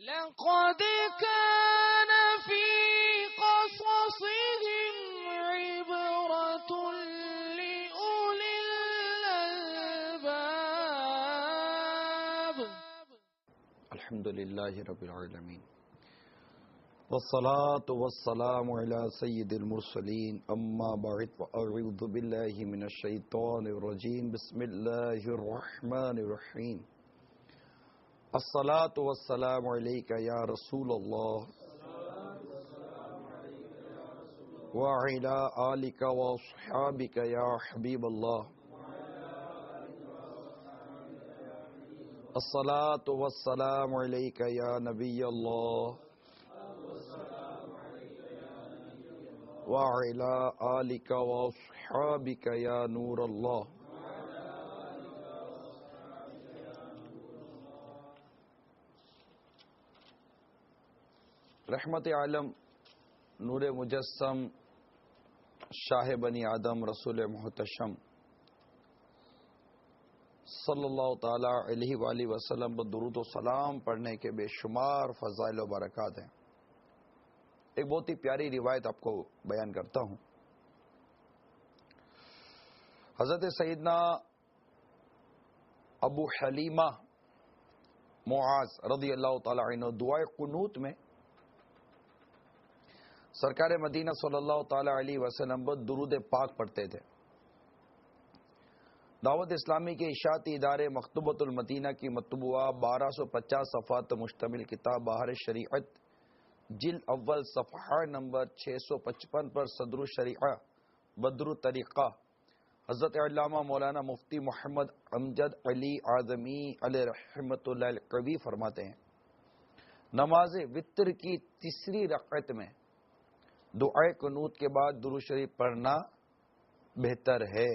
لقد كان في قصصهم عبرة لأولي الألباب. الحمد لله رب العالمين والصلاة والسلام على سيد المرسلين اما بعد فاعوذ بالله من الشيطان الرجيم بسم الله الرحمن الرحيم الصلاة والسلام عليك يا رسول الله وعلى آلك وأصحابك يا حبيب الله الصلاة والسلام عليك يا نبي الله وعلى آلك وأصحابك يا نور الله. رحمت عالم، نور مجسم، شاہ بنی آدم، رسول محتشم صلی اللہ تعالی علیہ وآلہ وسلم پر درود و سلام پڑھنے کے بے شمار فضائل و برکات ہیں. ایک بہت ہی پیاری روایت آپ کو بیان کرتا ہوں. حضرت سیدنا ابو حلیمہ معاذ رضی اللہ تعالی عنہ دعائے قنوت میں سرکار مدینہ صلی اللہ تعالی علیہ وسلم پر درود پاک پڑھتے تھے. دعوت اسلامی کے اشاعتی ادارے مکتبۃ المدینہ کی مطبوعہ 1250 صفحات مشتمل کتاب بہار شریعت جلد اول صفحہ نمبر 655 پر صدر الشریعہ بدر الطریقہ حضرت علامہ مولانا مفتی محمد امجد علی اعظمی علیہ رحمۃ اللہ القوی فرماتے ہیں، نماز وتر کی تیسری رکعت میں دعائے قنوت کے بعد درود شریف پڑھنا بہتر ہے.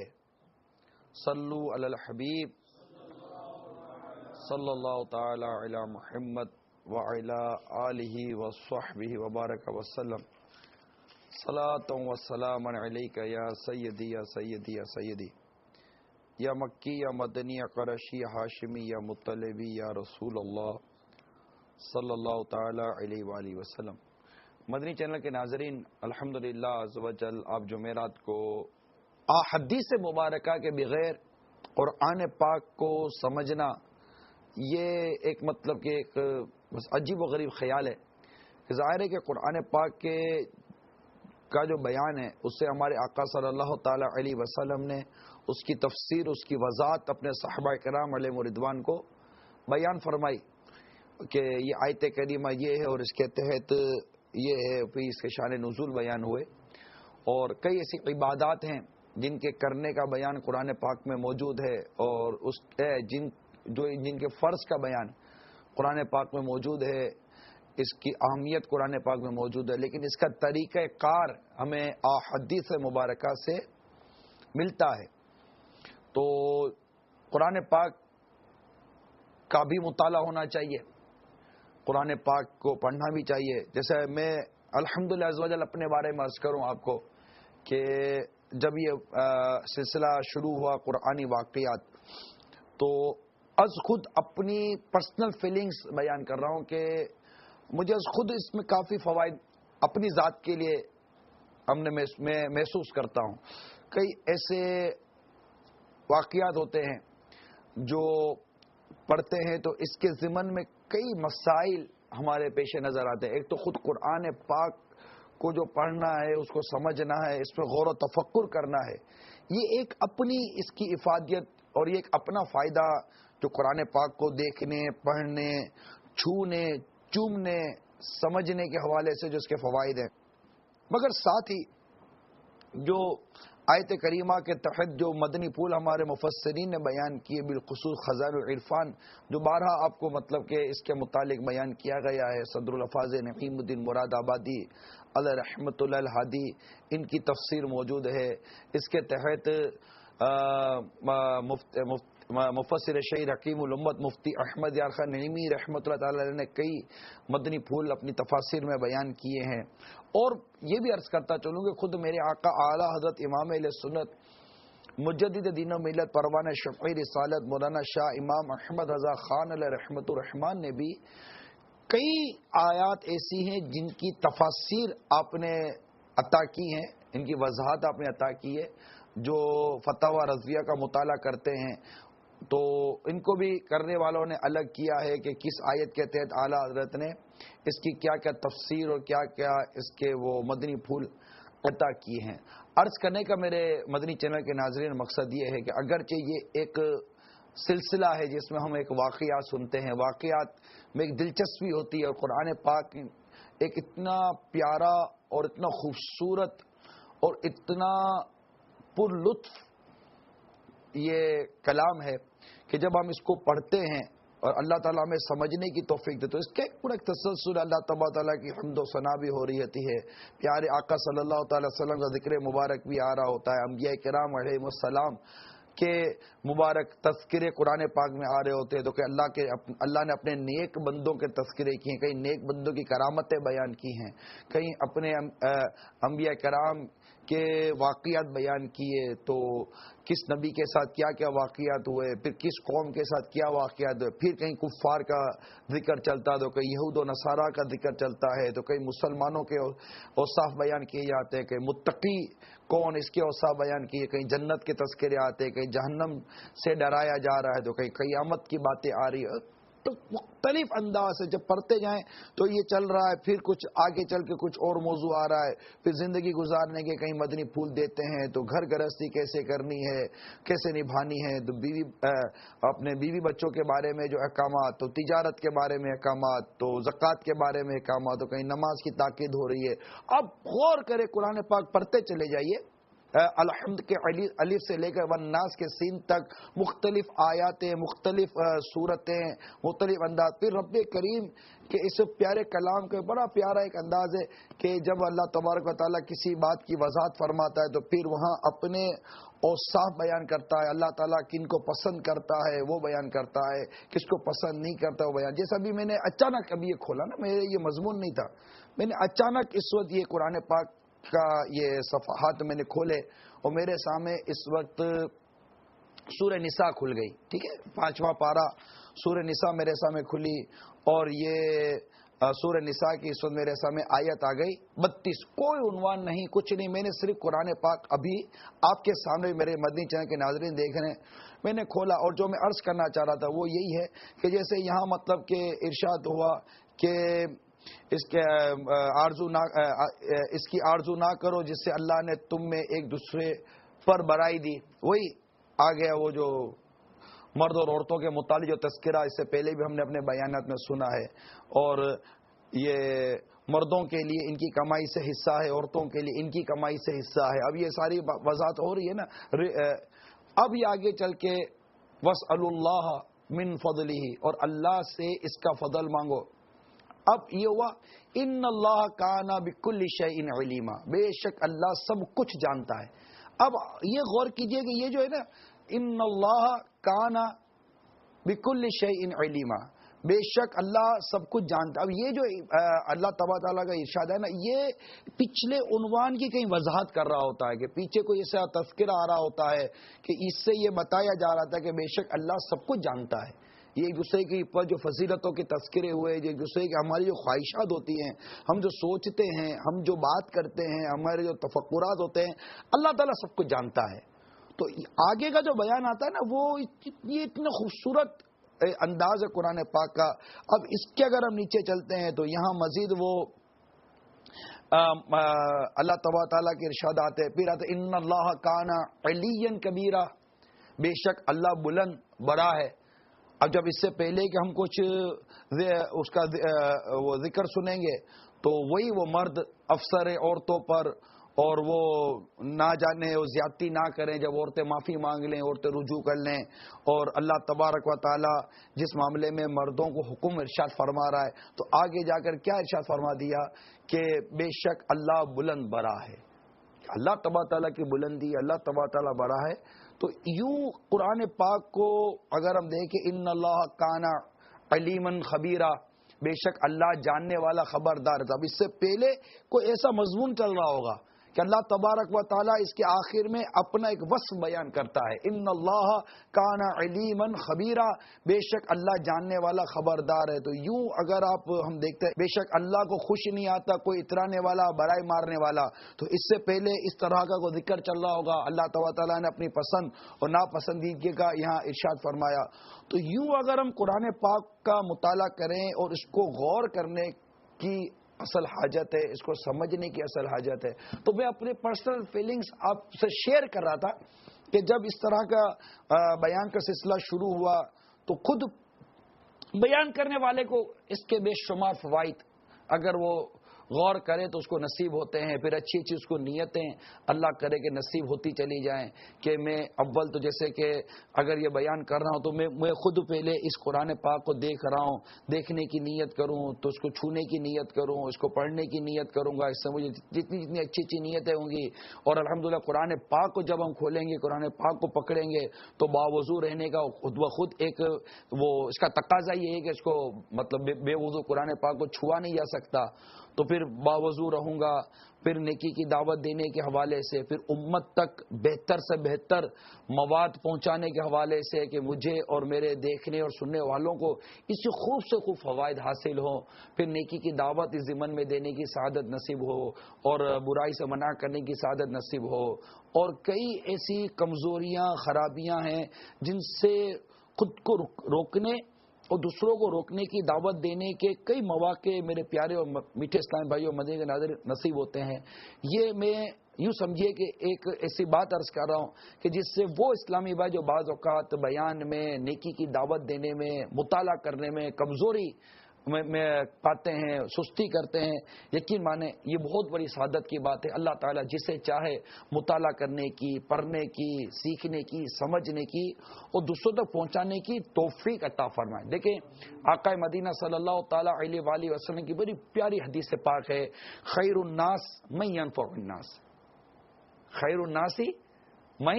صلو علی الحبیب صلی اللہ تعالی علی محمد وعلی آلہ وصحبہ وبارک وسلم. صلاۃ و سلام علیک یا سیدی یا سیدی یا سیدی یا مکی یا مدنی یا قرشی یا ہاشمی یا مطلبی یا رسول اللہ صلی اللہ تعالی علیہ وآلہ وسلم. مدنی چینل کے ناظرین، الحمدللہ عز و جل آپ جمعرات کو احادیث مبارکہ کے بغیر قرآن پاک کو سمجھنا یہ ایک مطلب کہ ایک بس عجیب و غریب خیال ہے. ظاہر ہے کہ قرآن پاک کا جو بیان ہے اس سے ہمارے آقا صلی اللہ تعالی علیہ وسلم نے اس کی تفسیر، اس کی وضاحت اپنے صحابہ کرام علیہ رضوان کو بیان فرمائی کہ یہ آیت کریمہ یہ ہے اور اس کے تحت یہ ہے، پھر اس کے شان نزول بیان ہوئے. اور کئی ایسی عبادات ہیں جن کے کرنے کا بیان قرآن پاک میں موجود ہے اور اس جن کے فرض کا بیان قرآن پاک میں موجود ہے، اس کی اہمیت قرآن پاک میں موجود ہے، لیکن اس کا طریقہ کار ہمیں احادیث مبارکہ سے ملتا ہے. تو قرآن پاک کا بھی مطالعہ ہونا چاہیے، قرآن پاک کو پڑھنا بھی چاہیے. جیسے میں الحمدللہ عز و جل اپنے بارے میں عرض کروں آپ کو کہ جب یہ سلسلہ شروع ہوا قرآنی واقعات، تو از خود اپنی پرسنل فیلنگز بیان کر رہا ہوں کہ مجھے از خود اس میں کافی فوائد اپنی ذات کے لیے میں محسوس کرتا ہوں. کئی ایسے واقعات ہوتے ہیں جو پڑھتے ہیں تو اس کے ضمن میں کئی مسائل ہمارے پیش نظر آتے ہیں. ایک تو خود قرآن پاک کو جو پڑھنا ہے، اس کو سمجھنا ہے، اس پہ غور و تفکر کرنا ہے، یہ ایک اپنی اس کی افادیت اور یہ ایک اپنا فائدہ جو قرآن پاک کو دیکھنے، پڑھنے، چھونے، چومنے، سمجھنے کے حوالے سے جو اس کے فوائد ہیں. مگر ساتھ ہی جو آیت کریمہ کے تحت جو مدنی پھول ہمارے مفسرین نے بیان کیے، بالخصوص خزائن العرفان جو بارہا آپ کو مطلب کہ اس کے متعلق بیان کیا گیا ہے، صدر الحفاظ نعیم الدین مراد آبادی علیہ رحمۃ اللہ الہادی ان کی تفسیر موجود ہے. اس کے تحت مفسر شہید حکیم الامت مفتی احمد یار خان نعیمی رحمۃ اللہ تعالی نے کئی مدنی پھول اپنی تفاسیر میں بیان کیے ہیں. اور یہ بھی عرض کرتا چلوں کہ خود میرے آقا اعلی حضرت امام اہل سنت مجدد دین و ملت پروانہ شفیع رسالت مولانا شاہ امام احمد رضا خان علیہ رحمۃ الرحمان نے بھی کئی آیات ایسی ہیں جن کی تفاسیر آپ نے عطا کی ہیں، ان کی وضاحت آپ نے عطا کی ہے. جو فتاوی رضویہ کا مطالعہ کرتے ہیں تو ان کو بھی کرنے والوں نے الگ کیا ہے کہ کس آیت کے تحت اعلیٰ حضرت نے اس کی کیا کیا تفسیر اور کیا کیا اس کے وہ مدنی پھول عطا کیے ہیں. عرض کرنے کا میرے مدنی چینل کے ناظرین مقصد یہ ہے کہ اگرچہ یہ ایک سلسلہ ہے جس میں ہم ایک واقعات سنتے ہیں، واقعات میں ایک دلچسپی ہوتی ہے، اور قرآن پاک ایک اتنا پیارا اور اتنا خوبصورت اور اتنا پر لطف یہ کلام ہے کہ جب ہم اس کو پڑھتے ہیں اور اللہ تعالیٰ ہمیں سمجھنے کی توفیق دے تو اس کا ایک پورا ایک تسلسل اللہ تبارک تعالیٰ کی حمد و ثنا بھی ہو رہی ہوتی ہے. پیارے آقا صلی اللہ تعالی وسلم کا ذکر مبارک بھی آ رہا ہوتا ہے، انبیاء کرام علیہ السلام کے مبارک تذکرے قرآن پاک میں آ رہے ہوتے ہیں. تو کہ اللہ نے اپنے نیک بندوں کے تذکرے کیے ہیں، کئی نیک بندوں کی کرامتیں بیان کی ہیں، کئی اپنے انبیاء کرام کے واقعات بیان کیے. تو کس نبی کے ساتھ کیا کیا واقعات ہوئے، پھر کس قوم کے ساتھ کیا واقعات ہوئے، پھر کہیں کفار کا ذکر چلتا ہے تو کہیں یہود و نصارہ کا ذکر چلتا ہے، تو کہیں مسلمانوں کے اوصاف بیان کیے جاتے ہیں، کہیں متقی کون اس کے اوصاف بیان کیے، کہیں جنت کے تذکرے آتے ہیں، کہیں جہنم سے ڈرایا جا رہا ہے، تو کہیں قیامت کی باتیں آ رہی ہے. تو مختلف انداز سے جب پڑھتے جائیں تو یہ چل رہا ہے، پھر کچھ آگے چل کے کچھ اور موضوع آ رہا ہے، پھر زندگی گزارنے کے کہیں مدنی پھول دیتے ہیں، تو گھر گرہستی کیسے کرنی ہے، کیسے نبھانی ہے، تو اپنے بیوی بچوں کے بارے میں جو احکامات، تو تجارت کے بارے میں احکامات، تو زکوٰۃ کے بارے میں احکامات، تو کہیں نماز کی تاکید ہو رہی ہے. اب غور کرے قرآن پاک پڑھتے چلے جائیے، الحمد کے الف سے لے کر والناس کے سین تک مختلف آیاتیں، مختلف صورتیں، مختلف انداز. پھر رب کریم کے اس پیارے کلام کا بڑا پیارا ایک انداز ہے کہ جب اللہ تبارک و تعالیٰ کسی بات کی وضاحت فرماتا ہے تو پھر وہاں اپنے اوصاف بیان کرتا ہے. اللہ تعالیٰ کن کو پسند کرتا ہے وہ بیان کرتا ہے، کس کو پسند نہیں کرتا وہ بیان. جیسا بھی میں نے اچانک ابھی یہ کھولا نا، میرے یہ مضمون نہیں تھا، میں نے اچانک اس وقت یہ قرآن پاک کا یہ صفحات میں نے کھولے اور میرے سامنے اس وقت سورہ نساء کھل گئی. ٹھیک ہے، 5واں پارہ سورہ نساء میرے سامنے کھلی، اور یہ سورہ نساء کی اس وقت میرے سامنے آیت آ گئی 32. کوئی عنوان نہیں، کچھ نہیں، میں نے صرف قرآن پاک ابھی آپ کے سامنے میرے مدنی چینل کے ناظرین دیکھ رہے ہیں، میں نے کھولا. اور جو میں عرض کرنا چاہ رہا تھا وہ یہی ہے کہ جیسے یہاں مطلب کہ ارشاد ہوا کہ اس کی آرزو نہ کرو جس سے اللہ نے تم میں ایک دوسرے پر برائی دی. وہی آ گیا وہ جو مرد اور عورتوں کے متعلق جو تذکرہ اس سے پہلے بھی ہم نے اپنے بیانات میں سنا ہے، اور یہ مردوں کے لیے ان کی کمائی سے حصہ ہے، عورتوں کے لیے ان کی کمائی سے حصہ ہے. اب یہ ساری وضاحت ہو رہی ہے نا. اب یہ آگے چل کے وَاسْأَلُوا اللَّهَ مِن فَضْلِهِ، اور اللہ سے اس کا فضل مانگو. اب یہ ہوا ان اللہ کان بکل شیء علیما، بے شک اللہ سب کچھ جانتا ہے. اب یہ غور کیجئے کہ یہ جو ہے نا ان اللہ کان بکل شیء علیما، بے شک اللہ سب کچھ جانتا ہے. اب یہ جو اللہ تبارک تعالیٰ کا ارشاد ہے نا، یہ پچھلے عنوان کی کہیں وضاحت کر رہا ہوتا ہے کہ پیچھے کوئی ایسا تذکرہ آ رہا ہوتا ہے کہ اس سے یہ بتایا جا رہا تھا کہ بے شک اللہ سب کچھ جانتا ہے. یہ ایک دوسرے کے اوپر جو فضیلتوں کے تذکرے ہوئے، ایک دوسرے کی ہماری جو خواہشات ہوتی ہیں، ہم جو سوچتے ہیں، ہم جو بات کرتے ہیں، ہمارے جو تفکرات ہوتے ہیں، اللہ تعالیٰ سب کچھ جانتا ہے. تو آگے کا جو بیان آتا ہے نا وہ یہ اتنا خوبصورت انداز ہے قرآن پاک کا. اب اس کے اگر ہم نیچے چلتے ہیں تو یہاں مزید وہ اللہ تبارک تعالیٰ کے ارشادات ہے. پھر آتے ان اللہ کان علیٰ کبیرہ، بے شک اللہ بلند بڑا ہے. اب جب اس سے پہلے کہ ہم کچھ اس کا وہ ذکر سنیں گے تو وہی وہ مرد افسر ہے عورتوں پر، اور وہ نہ جانے وہ زیادتی نہ کریں. جب عورتیں معافی مانگ لیں، عورتیں رجوع کر لیں، اور اللہ تبارک و تعالی جس معاملے میں مردوں کو حکم ارشاد فرما رہا ہے تو آگے جا کر کیا ارشاد فرما دیا کہ بے شک اللہ بلند بڑا ہے. اللہ تبارک تعالیٰ کی بلندی، اللہ تبارک تعالیٰ بڑا ہے. تو یوں قرآن پاک کو اگر ہم دیکھیں ان اللہ کانا علیما خبیرہ، بے شک اللہ جاننے والا خبردار. اب اس سے پہلے کوئی ایسا مضمون چل رہا ہوگا کہ اللہ تبارک و تعالیٰ اس کے آخر میں اپنا ایک وصف بیان کرتا ہے، ان اللہ کان علیما خبیرا، بے شک اللہ جاننے والا خبردار ہے۔ تو یوں اگر ہم دیکھتے ہیں، بے شک اللہ کو خوش نہیں آتا کوئی اترانے والا برائے مارنے والا، تو اس سے پہلے اس طرح کا کوئی ذکر چل رہا ہوگا، اللہ تعالیٰ نے اپنی پسند اور ناپسندیدگی کا یہاں ارشاد فرمایا۔ تو یوں اگر ہم قرآن پاک کا مطالعہ کریں اور اس کو غور کرنے کی اصل حاجت ہے، اس کو سمجھنے کی اصل حاجت ہے، تو میں اپنے پرسنل فیلنگز آپ سے شیئر کر رہا تھا کہ جب اس طرح کا بیان کا سلسلہ شروع ہوا تو خود بیان کرنے والے کو اس کے بے شمار فوائد اگر وہ غور کرے تو اس کو نصیب ہوتے ہیں، پھر اچھی اچھی اس کو نیتیں اللہ کرے کہ نصیب ہوتی چلی جائیں۔ کہ میں اول تو جیسے کہ اگر یہ بیان کر رہا ہوں تو میں خود پہلے اس قرآن پاک کو دیکھ رہا ہوں، دیکھنے کی نیت کروں تو اس کو چھونے کی نیت کروں، اس کو پڑھنے کی نیت کروں گا، اس سے مجھے جتنی اچھی اچھی نیتیں ہوں گی، اور الحمدللہ قرآن پاک کو جب ہم کھولیں گے، قرآن پاک کو پکڑیں گے تو باوضو رہنے کا خود بخود ایک وہ اس کا تقاضا یہ ہے کہ اس کو مطلب بے وضو قرآن پاک کو چھوا نہیں جا سکتا، تو پھر باوضو رہوں گا، پھر نیکی کی دعوت دینے کے حوالے سے، پھر امت تک بہتر سے بہتر مواد پہنچانے کے حوالے سے کہ مجھے اور میرے دیکھنے اور سننے والوں کو اس سے خوب فوائد حاصل ہوں، پھر نیکی کی دعوت اس ضمن میں دینے کی سعادت نصیب ہو، اور برائی سے منع کرنے کی سعادت نصیب ہو، اور کئی ایسی کمزوریاں خرابیاں ہیں جن سے خود کو روکنے اور دوسروں کو روکنے کی دعوت دینے کے کئی مواقع میرے پیارے اور میٹھے اسلام بھائیوں مدینے کے ناظرین نصیب ہوتے ہیں۔ یہ میں یوں سمجھیے کہ ایک ایسی بات عرض کر رہا ہوں کہ جس سے وہ اسلامی بھائی جو بعض اوقات بیان میں، نیکی کی دعوت دینے میں، مطالعہ کرنے میں کمزوری میں پاتے ہیں، سستی کرتے ہیں، یقین مانیں یہ بہت بڑی سعادت کی بات ہے۔ اللہ تعالیٰ جسے چاہے مطالعہ کرنے کی، پڑھنے کی، سیکھنے کی، سمجھنے کی اور دوسروں تک پہنچانے کی توفیق عطا فرمائے۔ دیکھیں آقا مدینہ صلی اللہ تعالیٰ علیہ وآلہ وسلم کی بڑی پیاری حدیث پاک ہے، خیر الناس من ینفع الناس، خیر الناس من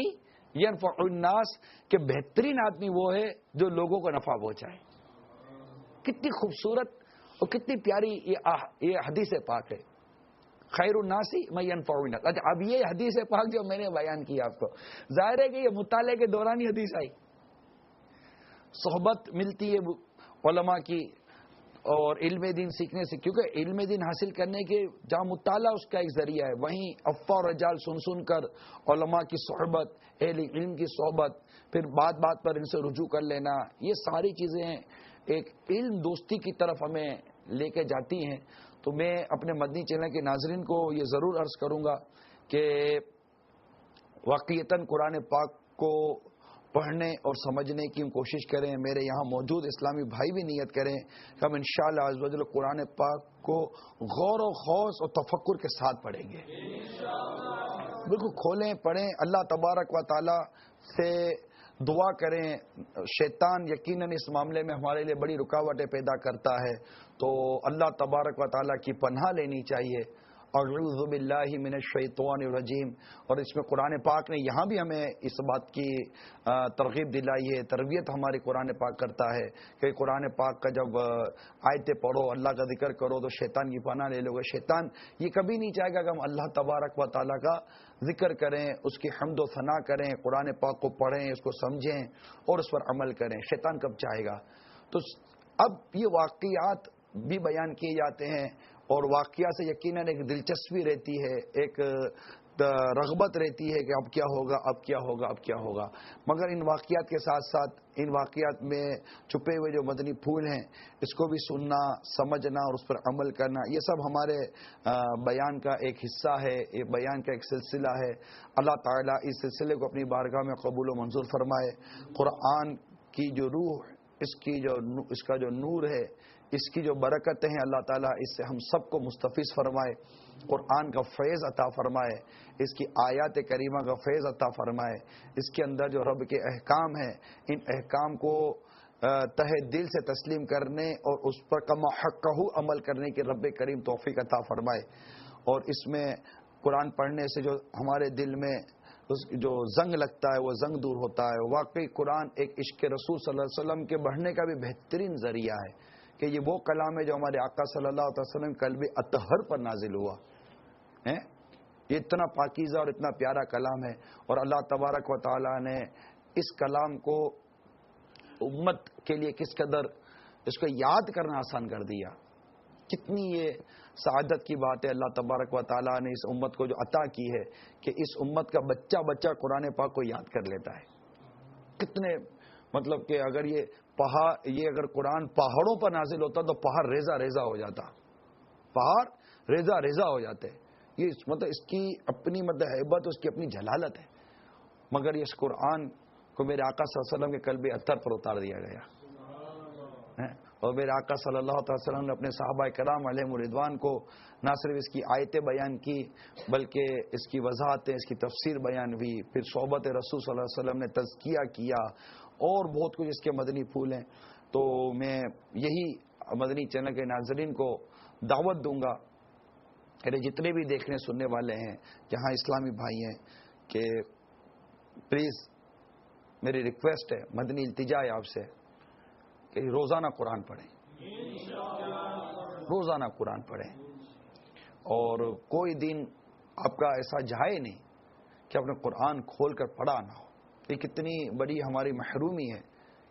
ینفع الناس، کہ بہترین آدمی وہ ہے جو لوگوں کو نفع پہنچائے۔ کتنی خوبصورت اور کتنی پیاری یہ حدیث پاک ہے، خیر الناس من ینفع الناس۔ اچھا اب یہ حدیث پاک جو میں نے بیان کی آپ کو، ظاہر ہے کہ یہ مطالعے کے دوران ہی حدیث آئی، صحبت ملتی ہے علماء کی اور علم دین سیکھنے سے، کیونکہ علم دین حاصل کرنے کے جہاں مطالعہ اس کا ایک ذریعہ ہے، وہیں افواہ و رجال سن کر علماء کی صحبت، اہل علم کی صحبت، پھر بات بات پر ان سے رجوع کر لینا، یہ ساری چیزیں ایک علم دوستی کی طرف ہمیں لے کے جاتی ہیں۔ تو میں اپنے مدنی چینل کے ناظرین کو یہ ضرور عرض کروں گا کہ واقعتاً قرآن پاک کو پڑھنے اور سمجھنے کی کوشش کریں۔ میرے یہاں موجود اسلامی بھائی بھی نیت کریں کہ ہم انشاءاللہ عز و جل قرآن پاک کو غور و خوض اور تفکر کے ساتھ پڑھیں گے، بالکل کھولیں پڑھیں، اللہ تبارک و تعالی سے دعا کریں۔ شیطان یقیناً اس معاملے میں ہمارے لیے بڑی رکاوٹیں پیدا کرتا ہے، تو اللہ تبارک و تعالی کی پناہ لینی چاہیے۔ اعوذ باللہ من الشیطان الرجیم، اور اس میں قرآن پاک نے یہاں بھی ہمیں اس بات کی ترغیب دلائی ہے، تربیت ہماری قرآن پاک کرتا ہے کہ قرآن پاک کا جب آیتیں پڑھو، اللہ کا ذکر کرو تو شیطان کی پناہ لے لو گے۔ شیطان یہ کبھی نہیں چاہے گا کہ ہم اللہ تبارک و تعالیٰ کا ذکر کریں، اس کی حمد و ثنا کریں، قرآن پاک کو پڑھیں، اس کو سمجھیں اور اس پر عمل کریں۔ شیطان کب چاہے گا؟ تو اب یہ واقعات بھی بیان کیے جاتے ہیں، اور واقعہ سے یقیناً ایک دلچسپی رہتی ہے، ایک رغبت رہتی ہے کہ اب کیا ہوگا، اب کیا ہوگا، اب کیا ہوگا، مگر ان واقعات کے ساتھ ساتھ ان واقعات میں چھپے ہوئے جو مدنی پھول ہیں اس کو بھی سننا، سمجھنا اور اس پر عمل کرنا، یہ سب ہمارے بیان کا ایک حصہ ہے، یہ بیان کا ایک سلسلہ ہے۔ اللہ تعالیٰ اس سلسلے کو اپنی بارگاہ میں قبول و منظور فرمائے۔ قرآن کی جو روح، اس کا جو نور ہے، اس کی جو برکتیں ہیں، اللہ تعالیٰ اس سے ہم سب کو مستفیض فرمائے، قرآن کا فیض عطا فرمائے، اس کی آیات کریمہ کا فیض عطا فرمائے، اس کے اندر جو رب کے احکام ہیں ان احکام کو تہ دل سے تسلیم کرنے اور اس پر کما حقہ عمل کرنے کی رب کریم توفیق عطا فرمائے۔ اور اس میں قرآن پڑھنے سے جو ہمارے دل میں جو زنگ لگتا ہے وہ زنگ دور ہوتا ہے۔ واقعی قرآن ایک عشق رسول صلی اللہ علیہ وسلم کے بڑھنے کا بھی بہترین ذریعہ ہے کہ یہ وہ کلام ہے جو ہمارے آقا صلی اللہ علیہ وسلم قلب اطہر پر نازل ہوا ہے۔ یہ اتنا پاکیزہ اور اتنا پیارا کلام ہے، اور اللہ تبارک و تعالی نے اس کلام کو امت کے لیے کس قدر اس کو یاد کرنا آسان کر دیا. کتنی یہ سعادت کی بات ہے. اللہ تبارک و تعالی نے اس امت کو جو عطا کی ہے کہ اس امت کا بچہ بچہ قرآن پاک کو یاد کر لیتا ہے. کتنے مطلب کہ اگر یہ اگر قرآن پہاڑوں پر نازل ہوتا تو پہاڑ ریزہ ریزہ ہو جاتا، پہاڑ ریزہ ریزہ ہو جاتے. یہ مطلب اس کی اپنی ہیبت، اس کی اپنی جلالت ہے. مگر اس قرآن کو میرے آقا صلی اللہ علیہ وسلم کے قلب اطہر پر اتار دیا گیا، اور میرے آقا صلی اللہ علیہ وسلم نے اپنے صحابہ کرام علیہم الرضوان کو نہ صرف اس کی آیتیں بیان کی بلکہ اس کی وضاحتیں، اس کی تفسیر بیان ہوئی. پھر صحبت رسول صلی اللہ علیہ وسلم نے تزکیہ کیا اور بہت کچھ اس کے مدنی پھول ہیں. تو میں یہی مدنی چینل کے ناظرین کو دعوت دوں گا، میرے جتنے بھی دیکھنے سننے والے ہیں جہاں اسلامی بھائی ہیں، کہ پلیز میری ریکویسٹ ہے، مدنی التجا ہے آپ سے کہ روزانہ قرآن پڑھیں، روزانہ قرآن پڑھیں. اور کوئی دن آپ کا ایسا جائے نہیں کہ آپ نے قرآن کھول کر پڑھا نہ ہو. یہ کتنی بڑی ہماری محرومی ہے،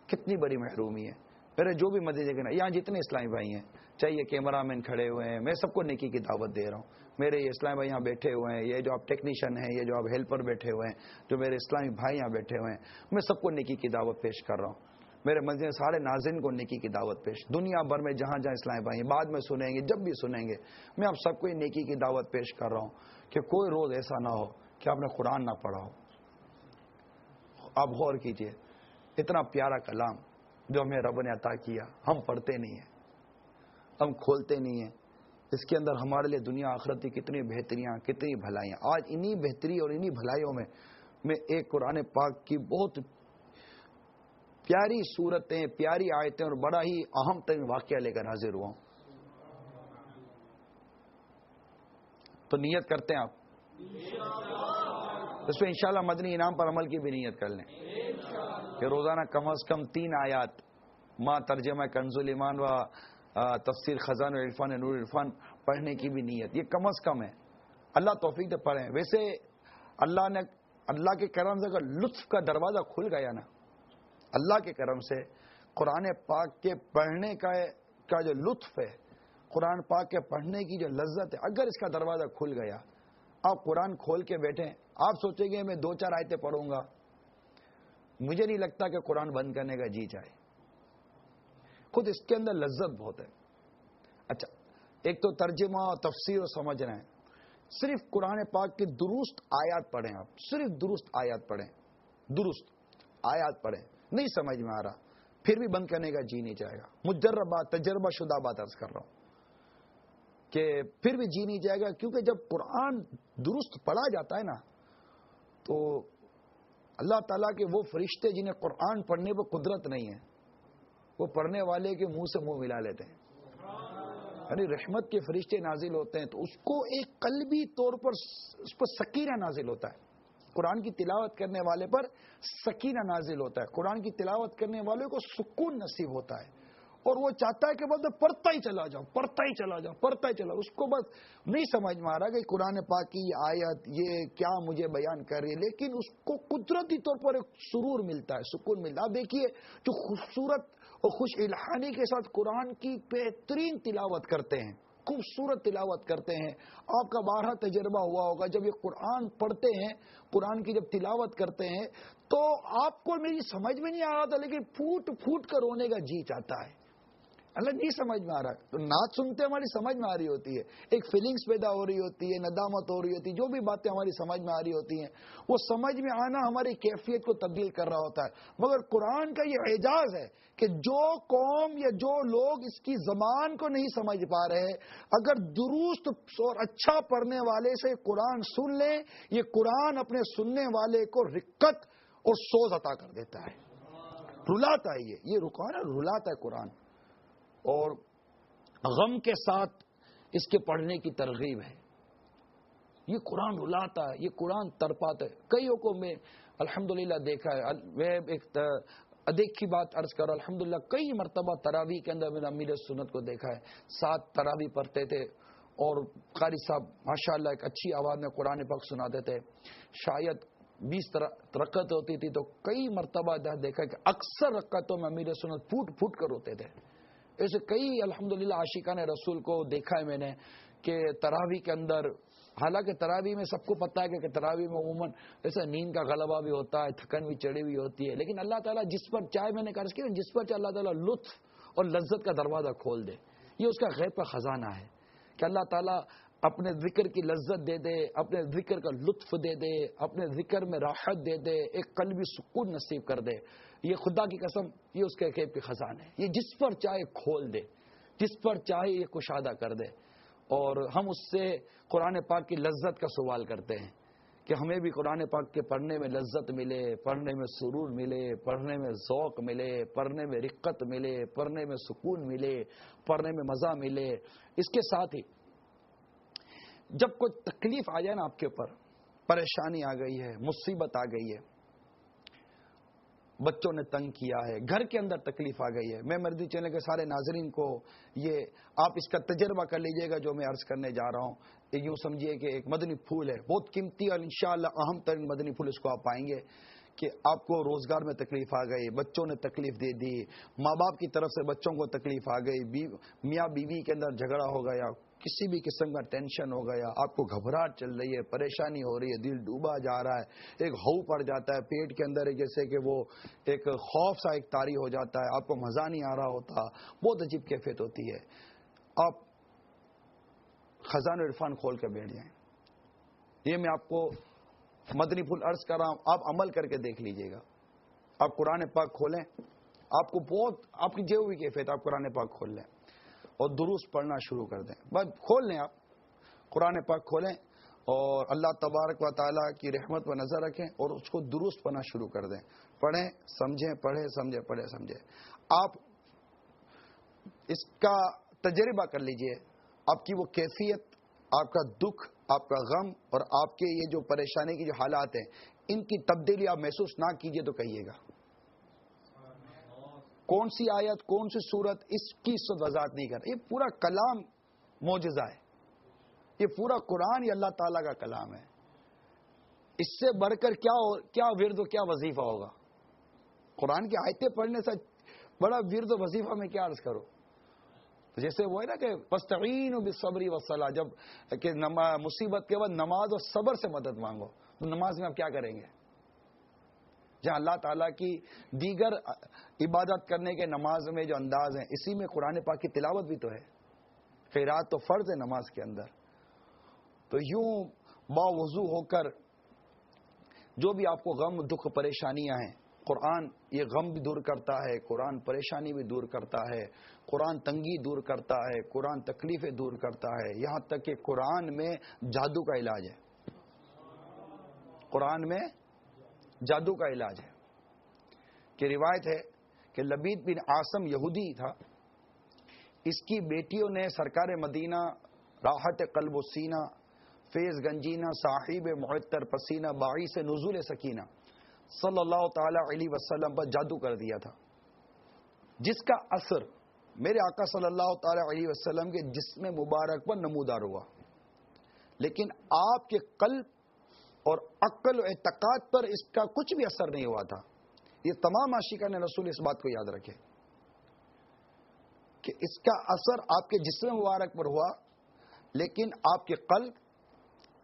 کتنی بڑی محرومی ہے. میرے جو بھی مدد دیکھنا، یہاں جتنے اسلامی بھائی ہیں، چاہے یہ کیمرہ مین کھڑے ہوئے ہیں، میں سب کو نیکی کی دعوت دے رہا ہوں. میرے یہ اسلامی بھائی یہاں بیٹھے ہوئے ہیں، یہ جو آپ ٹیکنیشین ہیں، یہ جو آپ ہیلپر بیٹھے ہوئے ہیں، جو میرے اسلامی بھائی یہاں بیٹھے ہوئے ہیں، میں سب کو نیکی کی دعوت پیش کر رہا ہوں. میرے منزل سارے ناظرین کو نیکی کی دعوت پیش، دنیا بھر میں جہاں جہاں اسلامی بھائی ہیں، بعد میں سنیں گے، جب بھی سنیں گے، میں آپ سب کو یہ نیکی کی دعوت پیش کر رہا ہوں کہ کوئی روز ایسا نہ ہو کہ آپ نے قرآن نہ پڑھا ہو. آپ غور کیجئے، اتنا پیارا کلام جو ہمیں رب نے عطا کیا، ہم پڑھتے نہیں ہیں، ہم کھولتے نہیں ہیں. اس کے اندر ہمارے لیے دنیا آخرت کی کتنی بہتریاں، کتنی بھلائیاں. آج انہی بہتری اور انہی بھلائیوں میں ایک قرآن پاک کی بہت پیاری صورتیں، پیاری آیتیں اور بڑا ہی اہم ترین واقعہ لے کر حاضر ہوا ہوں. تو نیت کرتے ہیں آپ اس میں انشاءاللہ مدنی انعام پر عمل کی بھی نیت کر لیں کہ روزانہ کم از کم 3 آیات ماں ترجمہ کنز الایمان و تفسیر خزان العرفان نور العرفان پڑھنے کی بھی نیت، یہ کم از کم ہے. اللہ توفیق دے پڑھیں. ویسے اللہ کے کرم سے اگر لطف کا دروازہ کھل گیا نا، اللہ کے کرم سے قرآن پاک کے پڑھنے کا جو لطف ہے، قرآن پاک کے پڑھنے کی جو لذت ہے، اگر اس کا دروازہ کھل گیا، آپ قرآن کھول کے بیٹھیں، آپ سوچیں گے میں 2-4 آیتیں پڑھوں گا، مجھے نہیں لگتا کہ قرآن بند کرنے کا جی چاہے. خود اس کے اندر لذت بہت ہے. اچھا، ایک تو ترجمہ اور تفسیر اور سمجھنا ہے. صرف قرآن پاک کی درست آیات پڑھیں، آپ صرف درست آیات پڑھیں، درست آیات پڑھیں. نہیں سمجھ میں آ رہا پھر بھی بند کرنے کا جی نہیں چاہے گا. مجربہ تجربہ شدہ بات عرض کر رہا ہوں کہ پھر بھی جی نہیں جائے گا، کیونکہ جب قرآن درست پڑھا جاتا ہے نا تو اللہ تعالیٰ کے وہ فرشتے جنہیں قرآن پڑھنے پر قدرت نہیں ہے، وہ پڑھنے والے کے منہ سے منہ ملا لیتے ہیں. یعنی رحمت کے فرشتے نازل ہوتے ہیں تو اس کو ایک قلبی طور پر اس پر سکینہ نازل ہوتا ہے. قرآن کی تلاوت کرنے والے پر سکینہ نازل ہوتا ہے، قرآن کی تلاوت کرنے والے کو سکون نصیب ہوتا ہے، اور وہ چاہتا ہے کہ بس پڑھتا ہی چلا جاؤ، پڑھتا ہی چلا جاؤ، پڑھتا ہی چلا. اس کو بس نہیں سمجھ میں آ رہا کہ قرآن پاک کی یہ آیت یہ کیا مجھے بیان کر رہی ہے، لیکن اس کو قدرتی طور پر ایک سرور ملتا ہے، سکون ملتا ہے. آپ دیکھیے جو خوبصورت اور خوش الہانی کے ساتھ قرآن کی بہترین تلاوت کرتے ہیں، خوبصورت تلاوت کرتے ہیں. آپ کا بارہا تجربہ ہوا ہوگا، جب یہ قرآن پڑھتے ہیں، قرآن کی جب تلاوت کرتے ہیں تو آپ کو میری سمجھ میں نہیں آ رہا تھا، لیکن پھوٹ پھوٹ کر رونے کا جی چاہتا ہے. اللہ نہیں سمجھ میں آ رہا تو نعت سنتے ہماری سمجھ میں آ رہی ہوتی ہے، ایک فیلنگز پیدا ہو رہی ہوتی ہے، ندامت ہو رہی ہوتی ہے، جو بھی باتیں ہماری سمجھ میں آ رہی ہوتی ہیں وہ سمجھ میں آنا ہماری کیفیت کو تبدیل کر رہا ہوتا ہے. مگر قرآن کا یہ اعجاز ہے کہ جو قوم یا جو لوگ اس کی زبان کو نہیں سمجھ پا رہے، اگر درست اور اچھا پڑھنے والے سے قرآن سن لیں، یہ قرآن اپنے سننے والے کو رقت اور سوز عطا کر دیتا ہے، رلاتا ہے. یہ رکانا رلاتا ہے قرآن، اور غم کے ساتھ اس کے پڑھنے کی ترغیب ہے. یہ قرآن رلاتا ہے، یہ قرآن تڑپاتا ہے. کئیوں کو میں الحمدللہ دیکھا ہے. میں ایک دیکھی بات عرض کر رہا ہوں، الحمدللہ کئی مرتبہ تراویح کے اندر میں نے امیر سنت کو دیکھا ہے، 7 تراویح پڑھتے تھے اور قاری صاحب ماشاءاللہ ایک اچھی آواز میں قرآن پاک سناتے تھے. شاید 20 رکعت ہوتی تھی تو کئی مرتبہ دیکھا کہ اکثر رکعتوں میں امیر سنت پھوٹ پھوٹ کر روتے تھے. ایسے کئی الحمدللہ عاشقان رسول کو دیکھا ہے میں نے کہ تراویح کے اندر، حالانکہ تراویح میں سب کو پتہ ہے کہ تراویح میں عموماً جیسے نیند کا غلبہ بھی ہوتا ہے، تھکن بھی چڑھی ہوئی ہوتی ہے، لیکن اللہ تعالیٰ جس پر چاہے، میں نے عرض کیا، جس پر چاہے اللہ تعالیٰ لطف اور لذت کا دروازہ کھول دے. یہ اس کا غیب کا خزانہ ہے کہ اللہ تعالیٰ اپنے ذکر کی لذت دے دے، اپنے ذکر کا لطف دے دے، اپنے ذکر میں راحت دے دے، ایک قلبی سکون نصیب کر دے. یہ خدا کی قسم، یہ اس کے غیب کے خزانے ہیں. یہ جس پر چاہے کھول دے، جس پر چاہے یہ کشادہ کر دے. اور ہم اس سے قرآن پاک کی لذت کا سوال کرتے ہیں کہ ہمیں بھی قرآن پاک کے پڑھنے میں لذت ملے، پڑھنے میں سرور ملے، پڑھنے میں ذوق ملے، پڑھنے میں رقت ملے، پڑھنے میں سکون ملے، پڑھنے میں مزہ ملے. اس کے ساتھ ہی جب کوئی تکلیف آ جائے نا آپ کے اوپر، پریشانی آ گئی ہے، مصیبت آ گئی ہے، بچوں نے تنگ کیا ہے، گھر کے اندر تکلیف آ گئی ہے، میں مردی چینل کے سارے ناظرین کو یہ آپ اس کا تجربہ کر لیجئے گا جو میں عرض کرنے جا رہا ہوں. یوں سمجھیے کہ ایک مدنی پھول ہے، بہت قیمتی اور انشاءاللہ اہم ترین مدنی پھول. اس کو آپ پائیں گے کہ آپ کو روزگار میں تکلیف آ گئی، بچوں نے تکلیف دے دی، ماں باپ کی طرف سے بچوں کو تکلیف آ گئی، میاں بیوی کے اندر جھگڑا ہو گیا، کسی بھی قسم کا ٹینشن ہو گیا، آپ کو گھبراہٹ چل رہی ہے، پریشانی ہو رہی ہے، دل ڈوبا جا رہا ہے، ایک ہو پڑ جاتا ہے پیٹ کے اندر، جیسے کہ وہ ایک خوف سا ایک طاری ہو جاتا ہے، آپ کو مزہ نہیں آ رہا ہوتا، بہت عجیب کیفیت ہوتی ہے. آپ خزانہ عرفان کھول کے بیٹھ جائیں. یہ میں آپ کو مدنی پھول عرض کر رہا ہوں، آپ عمل کر کے دیکھ لیجئے گا. آپ قرآن پاک کھولیں، آپ کو بہت، آپ کی جو بھی کیفیت، آپ قرآن پاک کھول لیں اور دروس پڑھنا شروع کر دیں. بس کھول لیں، آپ قرآن پاک کھولیں اور اللہ تبارک و تعالیٰ کی رحمت پر نظر رکھیں اور اس کو درست پڑھنا شروع کر دیں. پڑھیں، سمجھیں، پڑھیں، سمجھیں، پڑھیں، سمجھیں. آپ اس کا تجربہ کر لیجئے. آپ کی وہ کیفیت، آپ کا دکھ، آپ کا غم اور آپ کے یہ جو پریشانی کی جو حالات ہیں، ان کی تبدیلی آپ محسوس نہ کیجئے تو کہیے گا. کون سی آیت، کون سی صورت، اس کی وضاحت نہیں کر. یہ پورا کلام معجزہ ہے، یہ پورا قرآن یہ اللہ تعالیٰ کا کلام ہے. اس سے بڑھ کر کیا ورد و کیا وظیفہ ہوگا؟ قرآن کی آیتیں پڑھنے سے بڑا ورد و وظیفہ میں کیا عرض کروں. جیسے وہ ہے نا کہ فاستعینوا بالصبر والصلاۃ، جب کہ مصیبت کے بعد نماز اور صبر سے مدد مانگو، تو نماز میں آپ کیا کریں گے؟ جہاں اللہ تعالیٰ کی دیگر عبادت کرنے کے نماز میں جو انداز ہیں، اسی میں قرآن پاک کی تلاوت بھی تو ہے. قرات تو فرض ہے نماز کے اندر. تو یوں باوضو ہو کر جو بھی آپ کو غم، دکھ، پریشانیاں ہیں، قرآن یہ غم بھی دور کرتا ہے، قرآن پریشانی بھی دور کرتا ہے، قرآن تنگی دور کرتا ہے، قرآن تکلیفیں دور کرتا ہے. یہاں تک کہ قرآن میں جادو کا علاج ہے. قرآن میں جادو کا علاج ہے. کہ روایت ہے کہ لبید بن عاصم یہودی تھا، اس کی بیٹیوں نے سرکار مدینہ، راحت قلب و سینہ، فیض گنجینہ، صاحب معطر پسینہ، باعث نزول سکینہ صلی اللہ تعالی علیہ وسلم پر جادو کر دیا تھا، جس کا اثر میرے آقا صلی اللہ تعالی علیہ وسلم کے جسم مبارک پر نمودار ہوا، لیکن آپ کے قلب اور عقل و اعتقاد پر اس کا کچھ بھی اثر نہیں ہوا تھا. یہ تمام عاشقان رسول اس بات کو یاد رکھیں کہ اس کا اثر آپ کے جسم مبارک پر ہوا، لیکن آپ کے قلب،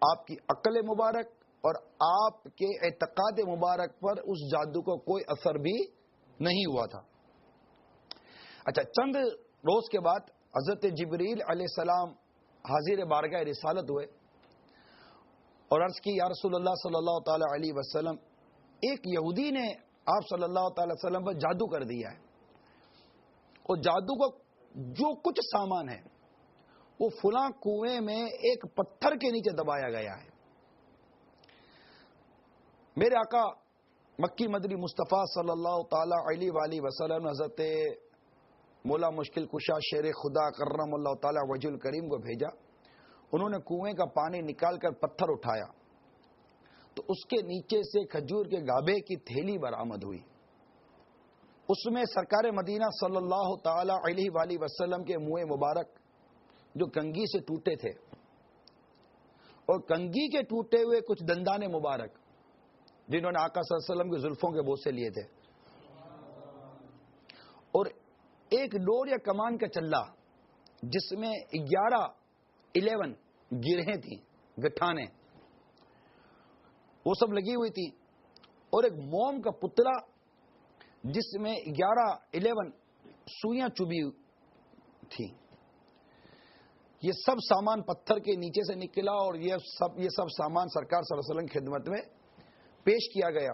آپ کی عقل مبارک اور آپ کے اعتقاد مبارک پر اس جادو کو کوئی اثر بھی نہیں ہوا تھا. اچھا، چند روز کے بعد حضرت جبریل علیہ السلام حاضر بارگاہ رسالت ہوئے اور عرض کی، یا رسول اللہ صلی اللہ تعالی علیہ وسلم، ایک یہودی نے آپ صلی اللہ تعالی وسلم پر جادو کر دیا ہے، اور جادو کا جو کچھ سامان ہے وہ فلاں کنویں میں ایک پتھر کے نیچے دبایا گیا ہے. میرے آقا مکی مدنی مصطفیٰ صلی اللہ تعالی علیہ وآلہ وسلم حضرت مولا مشکل کشا شیر خدا کرم اللہ تعالی وجہ الکریم کو بھیجا. انہوں نے کنویں کا پانی نکال کر پتھر اٹھایا تو اس کے نیچے سے کھجور کے گابے کی تھیلی برآمد ہوئی. اس میں سرکار مدینہ صلی اللہ تعالی علیہ وآلہ وسلم کے منہ مبارک جو کنگھی سے ٹوٹے تھے، اور کنگھی کے ٹوٹے ہوئے کچھ دندان مبارک جنہوں نے آقا صلی اللہ علیہ وسلم کے زلفوں کے بوسے لیے تھے، اور ایک ڈور یا کمان کا چلہ جس میں 11 گرہیں تھیں، گٹھانے وہ سب لگی ہوئی تھی، اور ایک موم کا پتلا جس میں 11 سوئیاں چبھی تھی۔ یہ سب سامان پتھر کے نیچے سے نکلا، اور یہ سب سامان سرکار صلی اللہ علیہ وسلم کی خدمت میں پیش کیا گیا۔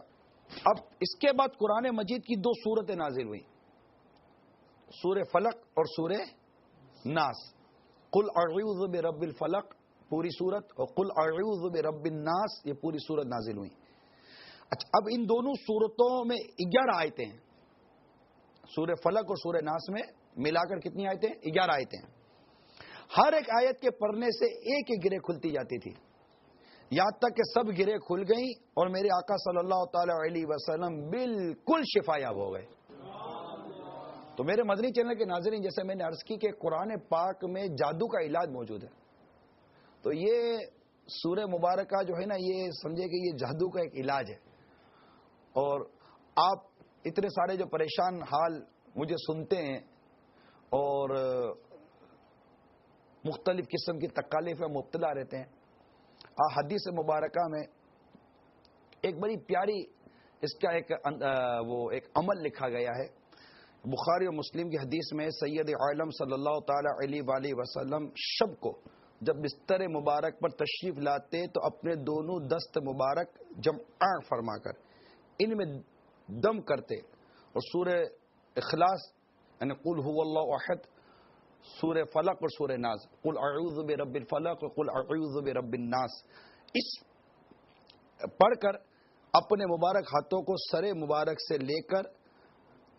اب اس کے بعد قرآن مجید کی 2 سورتیں نازل ہوئیں، سورہ فلق اور سورہ ناس۔ قل اعوذ برب الفلق پوری سورت، اور قل اعوذ برب الناس یہ پوری سورت نازل ہوئی۔ اچھا، اب ان دونوں سورتوں میں 11 آیتیں ہیں، سورہ فلق اور سورہ ناس میں ملا کر کتنی آیتیں؟ 11 آیتیں ہیں۔ ہر ایک آیت کے پڑھنے سے ایک ایک گرہ کھلتی جاتی تھی، یہاں تک کہ سب گرہ کھل گئیں اور میرے آقا صلی اللہ تعالی علیہ وسلم بالکل شفا یاب ہو گئے۔ تو میرے مدنی چینل کے ناظرین، جیسے میں نے عرض کی کہ قرآن پاک میں جادو کا علاج موجود ہے، تو یہ سورہ مبارکہ جو ہے نا، یہ سمجھے کہ یہ جادو کا ایک علاج ہے۔ اور آپ اتنے سارے جو پریشان حال مجھے سنتے ہیں اور مختلف قسم کی تکالیف میں مبتلا رہتے ہیں، حدیث مبارکہ میں ایک بڑی پیاری اس کا ایک عمل لکھا گیا ہے۔ بخاری اور مسلم کی حدیث میں سید عالم صلی اللہ تعالی علیہ وآلہ وسلم شب کو جب بستر مبارک پر تشریف لاتے تو اپنے دونوں دست مبارک جمع فرما کر ان میں دم کرتے، اور سورہ اخلاص یعنی قل هو اللہ احد، سورہ فلق اور سورہ ناس، قل اعوذ برب الفلق اور قل اعوذ برب الناس، اس پڑھ کر اپنے مبارک ہاتھوں کو سر مبارک سے لے کر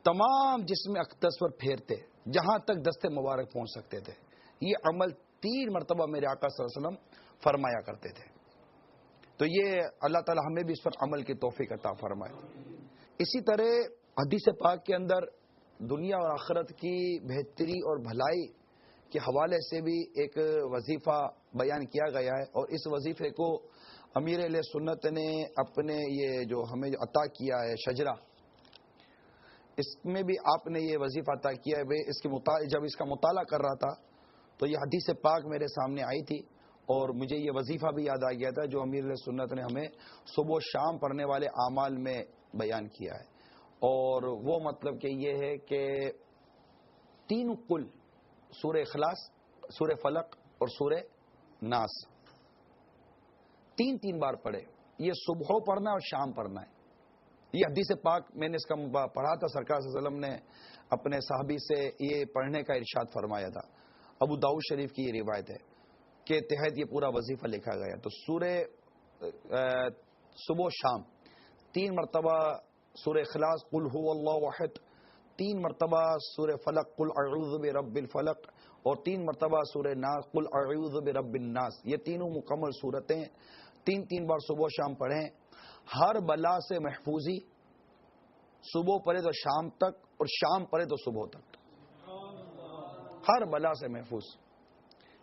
تمام جسم اقدس پر پھیرتے جہاں تک دست مبارک پہنچ سکتے تھے۔ یہ عمل 3 مرتبہ میرے آقا صلی اللہ علیہ وسلم فرمایا کرتے تھے۔ تو یہ اللہ تعالی ہمیں بھی اس پر عمل کی توفیق عطا فرمائے۔ اسی طرح حدیث پاک کے اندر دنیا اور آخرت کی بہتری اور بھلائی کے حوالے سے بھی ایک وظیفہ بیان کیا گیا ہے، اور اس وظیفے کو امیر اہل سنت نے اپنے یہ جو ہمیں عطا کیا ہے شجرہ، اس میں بھی آپ نے یہ وظیفہ عطا کیا ہے۔ جب اس کا مطالعہ کر رہا تھا تو یہ حدیث پاک میرے سامنے آئی تھی، اور مجھے یہ وظیفہ بھی یاد آ گیا تھا جو امیر علیہ سنت نے ہمیں صبح و شام پڑھنے والے اعمال میں بیان کیا ہے، اور وہ مطلب کہ یہ ہے کہ 3 قل، سورہ اخلاص، سورہ فلق اور سورہ ناس 3 بار پڑھے۔ یہ صبح پڑھنا اور شام پڑھنا ہے۔ یہ حدیث پاک میں نے اس کا پڑھا تھا، سرکار صلی اللہ علیہ وسلم نے اپنے صحابی سے یہ پڑھنے کا ارشاد فرمایا تھا۔ ابو داؤد شریف کی یہ روایت ہے کے تحت یہ پورا وظیفہ لکھا گیا۔ تو سورہ صبح و شام 3 مرتبہ سورہ اخلاص قل هو اللہ احد، 3 مرتبہ سورہ فلق قل اعوذ برب الفلق، اور 3 مرتبہ سورہ ناس قل اعوذ برب الناس۔ یہ تینوں مکمل صورتیں 3 بار صبح و شام پڑھیں۔ ہر بلا سے محفوظی، صبح پڑھے تو شام تک اور شام پڑھے تو صبح تک، ہر بلا سے محفوظ۔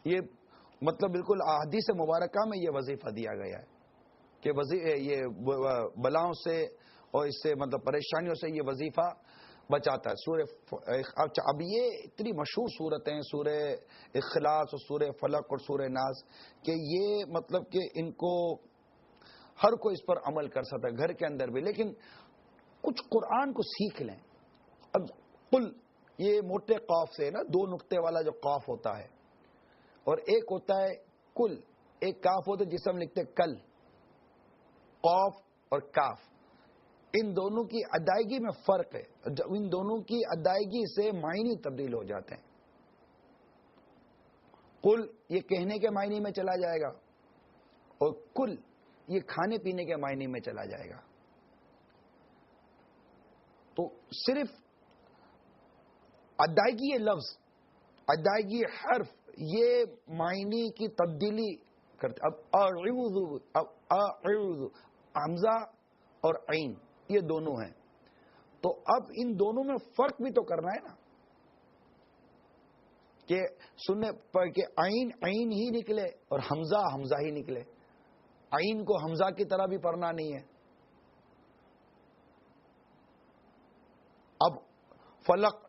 یہ مطلب بالکل احادیث مبارکہ میں یہ وظیفہ دیا گیا ہے کہ یہ بلاؤں سے اور اس سے مطلب پریشانیوں سے یہ وظیفہ بچاتا ہے۔ اچھا، اب یہ اتنی مشہور صورتیں ہیں سورہ اخلاص اور سورہ فلق اور سورہ ناس کہ یہ مطلب کہ ان کو ہر کوئی اس پر عمل کر سکتا ہے گھر کے اندر بھی، لیکن کچھ قرآن کو سیکھ لیں۔ اب قل یہ موٹے قاف سے نا، 2 نقطے والا جو قاف ہوتا ہے، اور ایک ہوتا ہے کل، ایک کاف ہوتا ہے جسے ہم لکھتے کل، قاف اور کاف، ان دونوں کی ادائیگی میں فرق ہے، ان دونوں کی ادائیگی سے معنی تبدیل ہو جاتے ہیں۔ قل یہ کہنے کے معنی میں چلا جائے گا، اور کل یہ کھانے پینے کے معنی میں چلا جائے گا۔ تو صرف ادائیگی لفظ، ادائیگی حرف، یہ معنی کی تبدیلی کرتے۔ اب اعوذ، حمزہ اور عین یہ دونوں ہیں، تو اب ان دونوں میں فرق بھی تو کرنا ہے نا، کہ سننے پر کہ عین عین ہی نکلے اور حمزہ حمزہ ہی نکلے. عین کو حمزہ کی طرح بھی پڑھنا نہیں ہے. اب فلق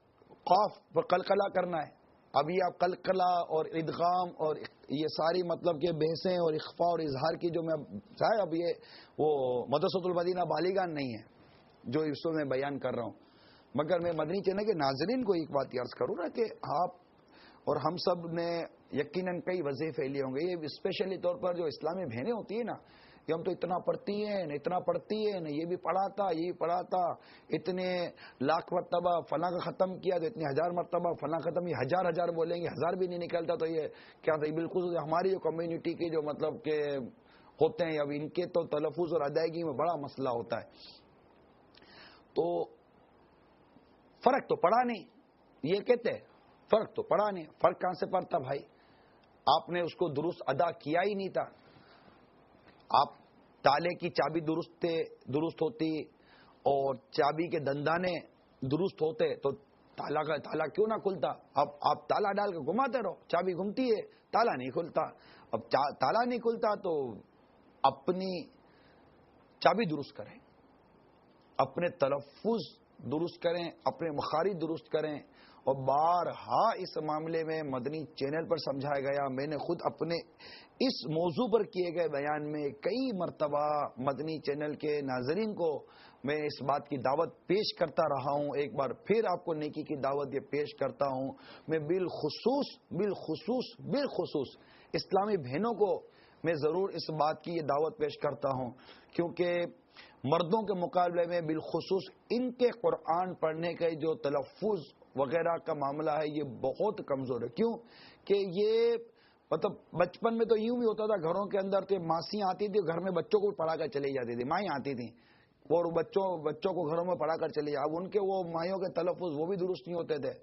قاف پر قلقلہ کرنا ہے. ابھی آپ قلقلہ اور ادغام اور یہ ساری مطلب کہ بحثیں اور اخفاء اور اظہار کی جو میں چاہے اب یہ وہ مدرسۃ المدینہ بالیگان نہیں ہے جو اس میں بیان کر رہا ہوں. مگر میں مدنی چینل کے ناظرین کو ایک بات عرض کروں نا کہ آپ اور ہم سب نے یقیناً کئی وظیفے لیے ہوں گے. یہ اسپیشلی طور پر جو اسلامی بہنیں ہوتی ہیں نا، کہ ہم تو اتنا پڑھتی ہیں نہ اتنا پڑھتی ہے نہ یہ بھی پڑھا تھا یہ بھی پڑھا تھا، اتنے لاکھ مرتبہ فلاں کا ختم کیا تو اتنے ہزار مرتبہ فلاں ختم، یہ ہزار ہزار بولیں گے، ہزار بھی نہیں نکلتا. تو یہ کیا تھا؟ بالکل ہماری جو کمیونٹی کے جو مطلب کہ ہوتے ہیں، اب ان کے تو تلفظ اور ادائیگی میں بڑا مسئلہ ہوتا ہے. تو فرق تو پڑا نہیں، یہ کہتے ہیں فرق تو پڑا نہیں. فرق کہاں سے پڑتا بھائی؟ آپ نے اس کو درست ادا کیا ہی نہیں تھا. آپ تالے کی چابی درست ہوتی اور چابی کے دندانے درست ہوتے تو تالا کیوں نہ کھلتا؟ اب آپ تالا ڈال کے گھماتے رہو، چابی گھومتی ہے، تالا نہیں کھلتا. اب تالا نہیں کھلتا تو اپنی چابی درست کریں، اپنے تلفظ درست کریں، اپنے مخارج درست کریں. اور بارہا اس معاملے میں مدنی چینل پر سمجھایا گیا. میں نے خود اپنے اس موضوع پر کیے گئے بیان میں کئی مرتبہ مدنی چینل کے ناظرین کو میں اس بات کی دعوت پیش کرتا رہا ہوں. ایک بار پھر آپ کو نیکی کی دعوت یہ پیش کرتا ہوں. میں بالخصوص اسلامی بہنوں کو میں ضرور اس بات کی یہ دعوت پیش کرتا ہوں، کیونکہ مردوں کے مقابلے میں بالخصوص ان کے قرآن پڑھنے کے جو تلفظ وغیرہ کا معاملہ ہے یہ بہت کمزور ہے. کیوں کہ یہ مطلب بچپن میں تو یوں بھی ہوتا تھا گھروں کے اندر، تو ماسیاں آتی تھی گھر میں بچوں کو پڑھا کر چلی جاتی تھی، مائیں آتی تھیں اور بچوں کو گھروں میں پڑھا کر چلی جاتی. اب ان کے وہ مائیوں کے تلفظ وہ بھی درست نہیں ہوتے تھے.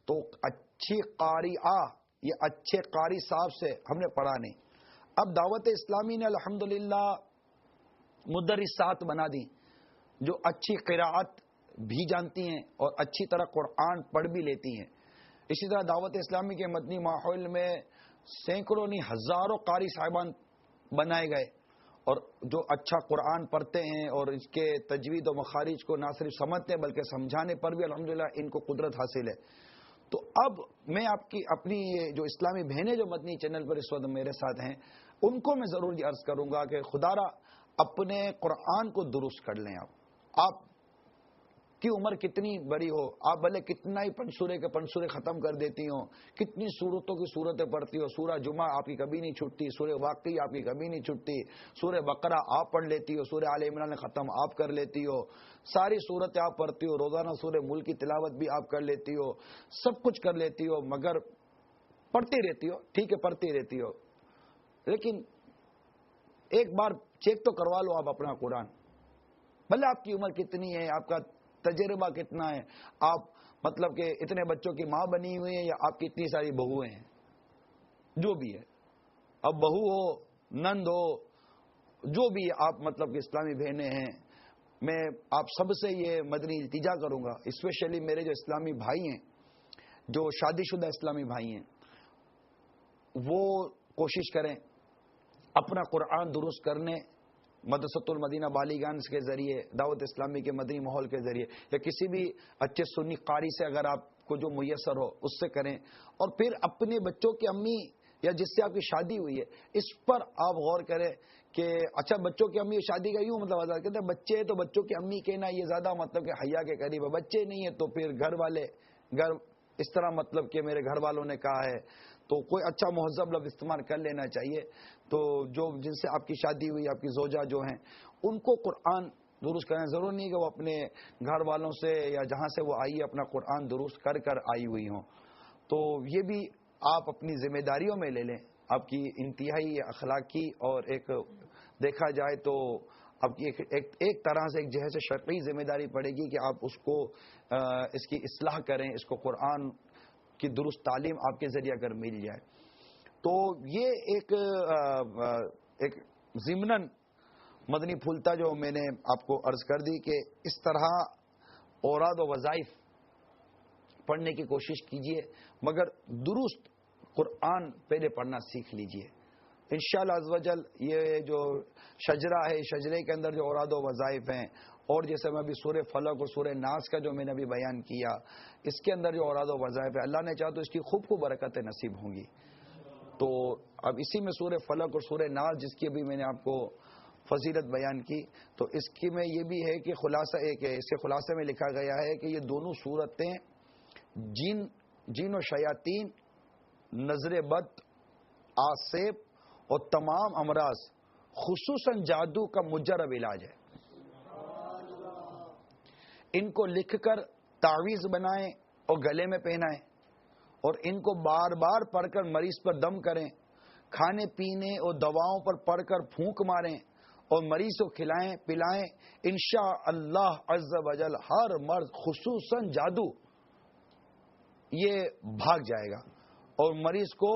تو اچھی قاریہ یہ اچھے قاری صاحب سے ہم نے پڑھا نہیں. اب دعوت اسلامی نے الحمدللہ مدرسات بنا دی جو اچھی قراءت بھی جانتی ہیں اور اچھی طرح قرآن پڑھ بھی لیتی ہیں. اسی طرح دعوت اسلامی کے مدنی ماحول میں سینکڑوں نہیں ہزاروں قاری صاحبان بنائے گئے اور جو اچھا قرآن پڑھتے ہیں اور اس کے تجوید و مخارج کو نہ صرف سمجھتے ہیں بلکہ سمجھانے پر بھی الحمدللہ ان کو قدرت حاصل ہے. تو اب میں آپ کی اپنی جو اسلامی بہنیں جو مدنی چینل پر اس وقت میرے ساتھ ہیں ان کو میں ضرور یہ عرض کروں گا کہ خدا را اپنے قرآن کو درست کر لیں. آپ کی عمر کتنی بڑی ہو، آپ بھلے کتنا ہی پنسورے کے پنسورے ختم کر دیتی ہوں، کتنی صورتوں کی صورتیں پڑھتی ہو، سورہ جمعہ آپ کی کبھی نہیں چھٹتی، سورہ واقعی آپ کی کبھی نہیں چھٹتی، سورہ بقرہ آپ پڑھ لیتی ہو، سورہ آل عمران ختم آپ کر لیتی ہو، ساری صورتیں آپ پڑھتی ہو، روزانہ سورہ ملک کی تلاوت بھی آپ کر لیتی ہو، سب کچھ کر لیتی ہو، مگر پڑھتی رہتی ہو. ٹھیک ہے پڑھتی رہتی ہو، لیکن ایک بار چیک تو کروا لو آپ اپنا قرآن. بھلے آپ کی عمر کتنی ہے، آپ کا تجربہ کتنا ہے، آپ مطلب کہ اتنے بچوں کی ماں بنی ہوئی ہیں یا آپ کی اتنی ساری بہویں ہیں، جو بھی ہے، اب بہو ہو نند ہو جو بھی آپ مطلب کہ اسلامی بہنیں ہیں، میں آپ سب سے یہ مدنی التجا کروں گا، اسپیشلی میرے جو اسلامی بھائی ہیں جو شادی شدہ اسلامی بھائی ہیں وہ کوشش کریں اپنا قرآن درست کرنے مدرسۃ المدینہ بالیگان کے ذریعے، دعوت اسلامی کے مدنی ماحول کے ذریعے یا کسی بھی اچھے سنی قاری سے اگر آپ کو جو میسر ہو اس سے کریں. اور پھر اپنے بچوں کی امی یا جس سے آپ کی شادی ہوئی ہے اس پر آپ غور کریں کہ اچھا بچوں کی امی شادی کا یوں مطلب آزاد کہتے ہیں بچے تو بچوں کی امی کہنا یہ زیادہ مطلب کہ حیا کے قریب ہے. بچے نہیں ہے تو پھر گھر اس طرح مطلب کہ میرے گھر والوں نے کہا ہے تو کوئی اچھا مہذب لفظ استعمال کر لینا چاہیے. تو جو جن سے آپ کی شادی ہوئی آپ کی زوجہ جو ہیں ان کو قرآن درست کرنا ضروری نہیں کہ وہ اپنے گھر والوں سے یا جہاں سے وہ آئی اپنا قرآن درست کر آئی ہوئی ہوں. تو یہ بھی آپ اپنی ذمہ داریوں میں لے لیں. آپ کی انتہائی اخلاقی اور ایک دیکھا جائے تو آپ کی ایک طرح سے ایک جہاز شرعی ذمہ داری پڑے گی کہ آپ اس کو اس کی اصلاح کریں، اس کو قرآن کی درست تعلیم آپ کے ذریعے اگر مل جائے. تو یہ ایک ضمناً مدنی پھولتا جو میں نے آپ کو عرض کر دی کہ اس طرح اوراد و وظائف پڑھنے کی کوشش کیجئے، مگر درست قرآن پہلے پڑھنا سیکھ لیجئے. انشاءاللہ عز و جل یہ جو شجرہ ہے، شجرے کے اندر جو اوراد و وظائف ہیں، اور جیسے میں ابھی سورہ فلق اور سورہ ناس کا جو میں نے ابھی بیان کیا، اس کے اندر جو اوراد و وظائف ہے، اللہ نے چاہا تو اس کی خوب خوب برکتیں نصیب ہوں گی. تو اب اسی میں سورہ فلق اور سورہ ناس جس کی ابھی میں نے آپ کو فضیلت بیان کی، تو اس کی میں یہ بھی ہے کہ خلاصہ ایک ہے، اس کے خلاصے میں لکھا گیا ہے کہ یہ دونوں صورتیں جن و شیاطین، نظر بد، آسیب اور تمام امراض، خصوصاً جادو کا مجرب علاج ہے. ان کو لکھ کر تعویذ بنائیں اور گلے میں پہنائیں، اور ان کو بار بار پڑھ کر مریض پر دم کریں، کھانے پینے اور دواؤں پر پڑھ کر پھونک ماریں اور مریض کو کھلائیں پلائیں. انشاءاللہ عز و جل ہر مرض خصوصاً جادو یہ بھاگ جائے گا اور مریض کو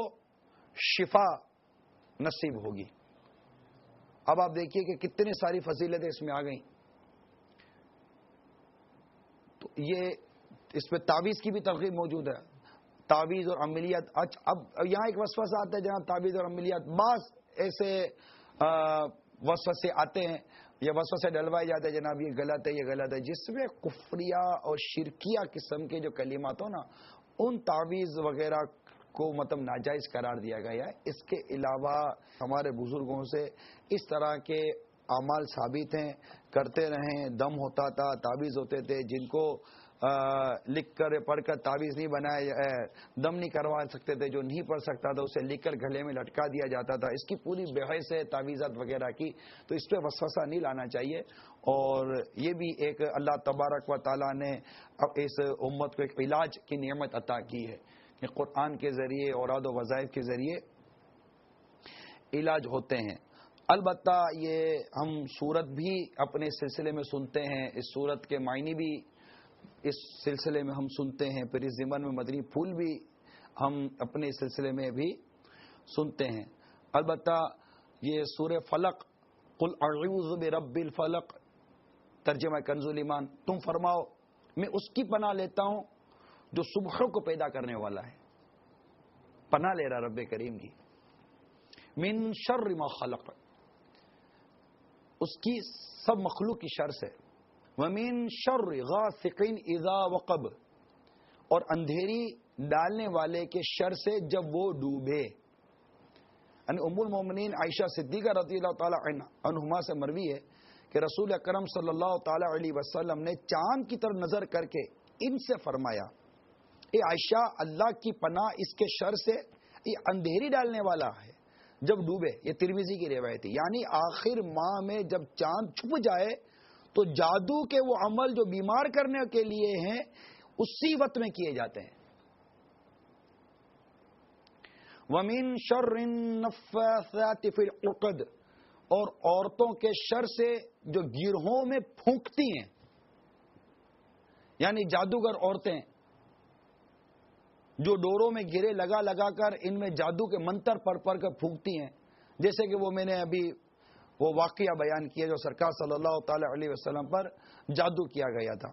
شفا نصیب ہوگی. اب آپ دیکھیے کہ کتنی ساری فضیلتیں اس میں آ گئیں. تو یہ اس میں تعویذ کی بھی ترغیب موجود ہے، تعویذ اور عملیات. اب یہاں ایک وسوسہ آتا ہے جناب، تعویذ اور عملیات، بعض ایسے وسوسے آتے ہیں یا وسوسے ڈلوائے جاتے ہیں جناب یہ غلط ہے، یہ غلط ہے، جس میں کفریہ اور شرکیہ قسم کے جو کلمات ہو نا، ان تعویذ وغیرہ کو مطلب ناجائز قرار دیا گیا ہے. اس کے علاوہ ہمارے بزرگوں سے اس طرح کے اعمال ثابت ہیں، کرتے رہیں. دم ہوتا تھا، تعویذ ہوتے تھے جن کو لکھ کر پڑھ کر تعویذ نہیں بنایا، دم نہیں کروا سکتے تھے، جو نہیں پڑھ سکتا تھا اسے لکھ کر گلے میں لٹکا دیا جاتا تھا. اس کی پوری بحث ہے تعویذات وغیرہ کی، تو اس پہ وسوسہ نہیں لانا چاہیے. اور یہ بھی ایک اللہ تبارک و تعالیٰ نے اب اس امت کو ایک علاج کی نعمت عطا کی ہے کہ قرآن کے ذریعے، اوراد و وظائف کے ذریعے علاج ہوتے ہیں. البتہ یہ ہم سورت بھی اپنے سلسلے میں سنتے ہیں، اس سورت کے معنی بھی اس سلسلے میں ہم سنتے ہیں، پھر اس ضمن میں مدنی پھول بھی ہم اپنے سلسلے میں بھی سنتے ہیں. البتہ یہ سورہ فلق، قل اعوذ برب الفلق، ترجمہ کنز الایمان، تم فرماؤ میں اس کی پناہ لیتا ہوں جو صبحوں کو پیدا کرنے والا ہے. پناہ لے رہا رب کریم کی. من شر ما خلق، اس کی سب مخلوق کی شر سے. ومن شر غاسق اذا وقب، اور اندھیری ڈالنے والے کے شر سے جب وہ ڈوبے. یعنی ام المومنین عائشہ صدیقہ رضی اللہ تعالی عنہما سے مروی ہے کہ رسول اکرم صلی اللہ تعالی علیہ وسلم نے چاند کی طرف نظر کر کے ان سے فرمایا، اے عائشہ اللہ کی پناہ اس کے شر سے، یہ اندھیری ڈالنے والا ہے جب ڈوبے. یہ ترمذی کی روایت ہے. یعنی آخر ماہ میں جب چاند چھپ جائے تو جادو کے وہ عمل جو بیمار کرنے کے لیے ہیں اسی وقت میں کیے جاتے ہیں. وَمِن شَرِّ النَّفَّاثَاتِ فِي الْعُقَدِ، اور عورتوں کے شر سے جو گرہوں میں پھونکتی ہیں. یعنی جادوگر عورتیں جو ڈوروں میں گرے لگا لگا کر ان میں جادو کے منتر پڑھ پڑھ کر پھونکتی ہیں، جیسے کہ وہ میں نے ابھی وہ واقعہ بیان کیا جو سرکار صلی اللہ تعالی علیہ وسلم پر جادو کیا گیا تھا.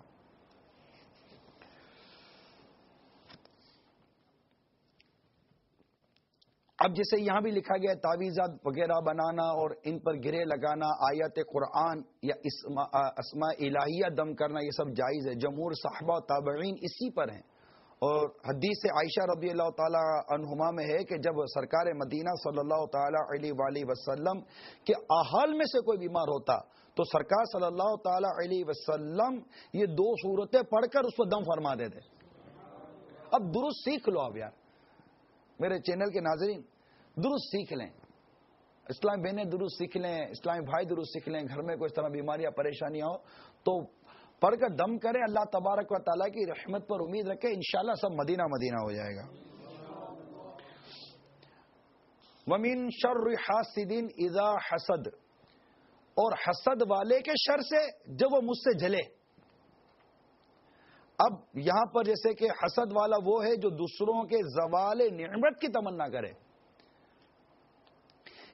اب جیسے یہاں بھی لکھا گیا تعویذات وغیرہ بنانا اور ان پر گرے لگانا، آیات قرآن یا اسماء الہیہ دم کرنا، یہ سب جائز ہے. جمہور صحابہ تابعین اسی پر ہیں. اور حدیث عائشہ رضی اللہ تعالی عنہما میں ہے کہ جب سرکار مدینہ صلی اللہ تعالی علیہ وآلہ وسلم کے اہل میں سے کوئی بیمار ہوتا تو سرکار صلی اللہ تعالی علیہ وسلم یہ دو صورتیں پڑھ کر اس کو دم فرما دیتے. اب درست سیکھ لو. اب یار میرے چینل کے ناظرین درست سیکھ لیں، اسلامی بہنیں درست سیکھ لیں، اسلامی بھائی درست سیکھ لیں. گھر میں کوئی اس طرح بیماریاں پریشانیاں ہو تو پڑھ کر دم کریں. اللہ تبارک و تعالیٰ کی رحمت پر امید رکھیں، انشاءاللہ سب مدینہ مدینہ ہو جائے گا. وَمِن شَرِّ حَاسِدٍ اِذَا حَسَدَ، اور حسد والے کے شر سے جب وہ مجھ سے جلے. اب یہاں پر جیسے کہ حسد والا وہ ہے جو دوسروں کے زوال نعمت کی تمنا کرے.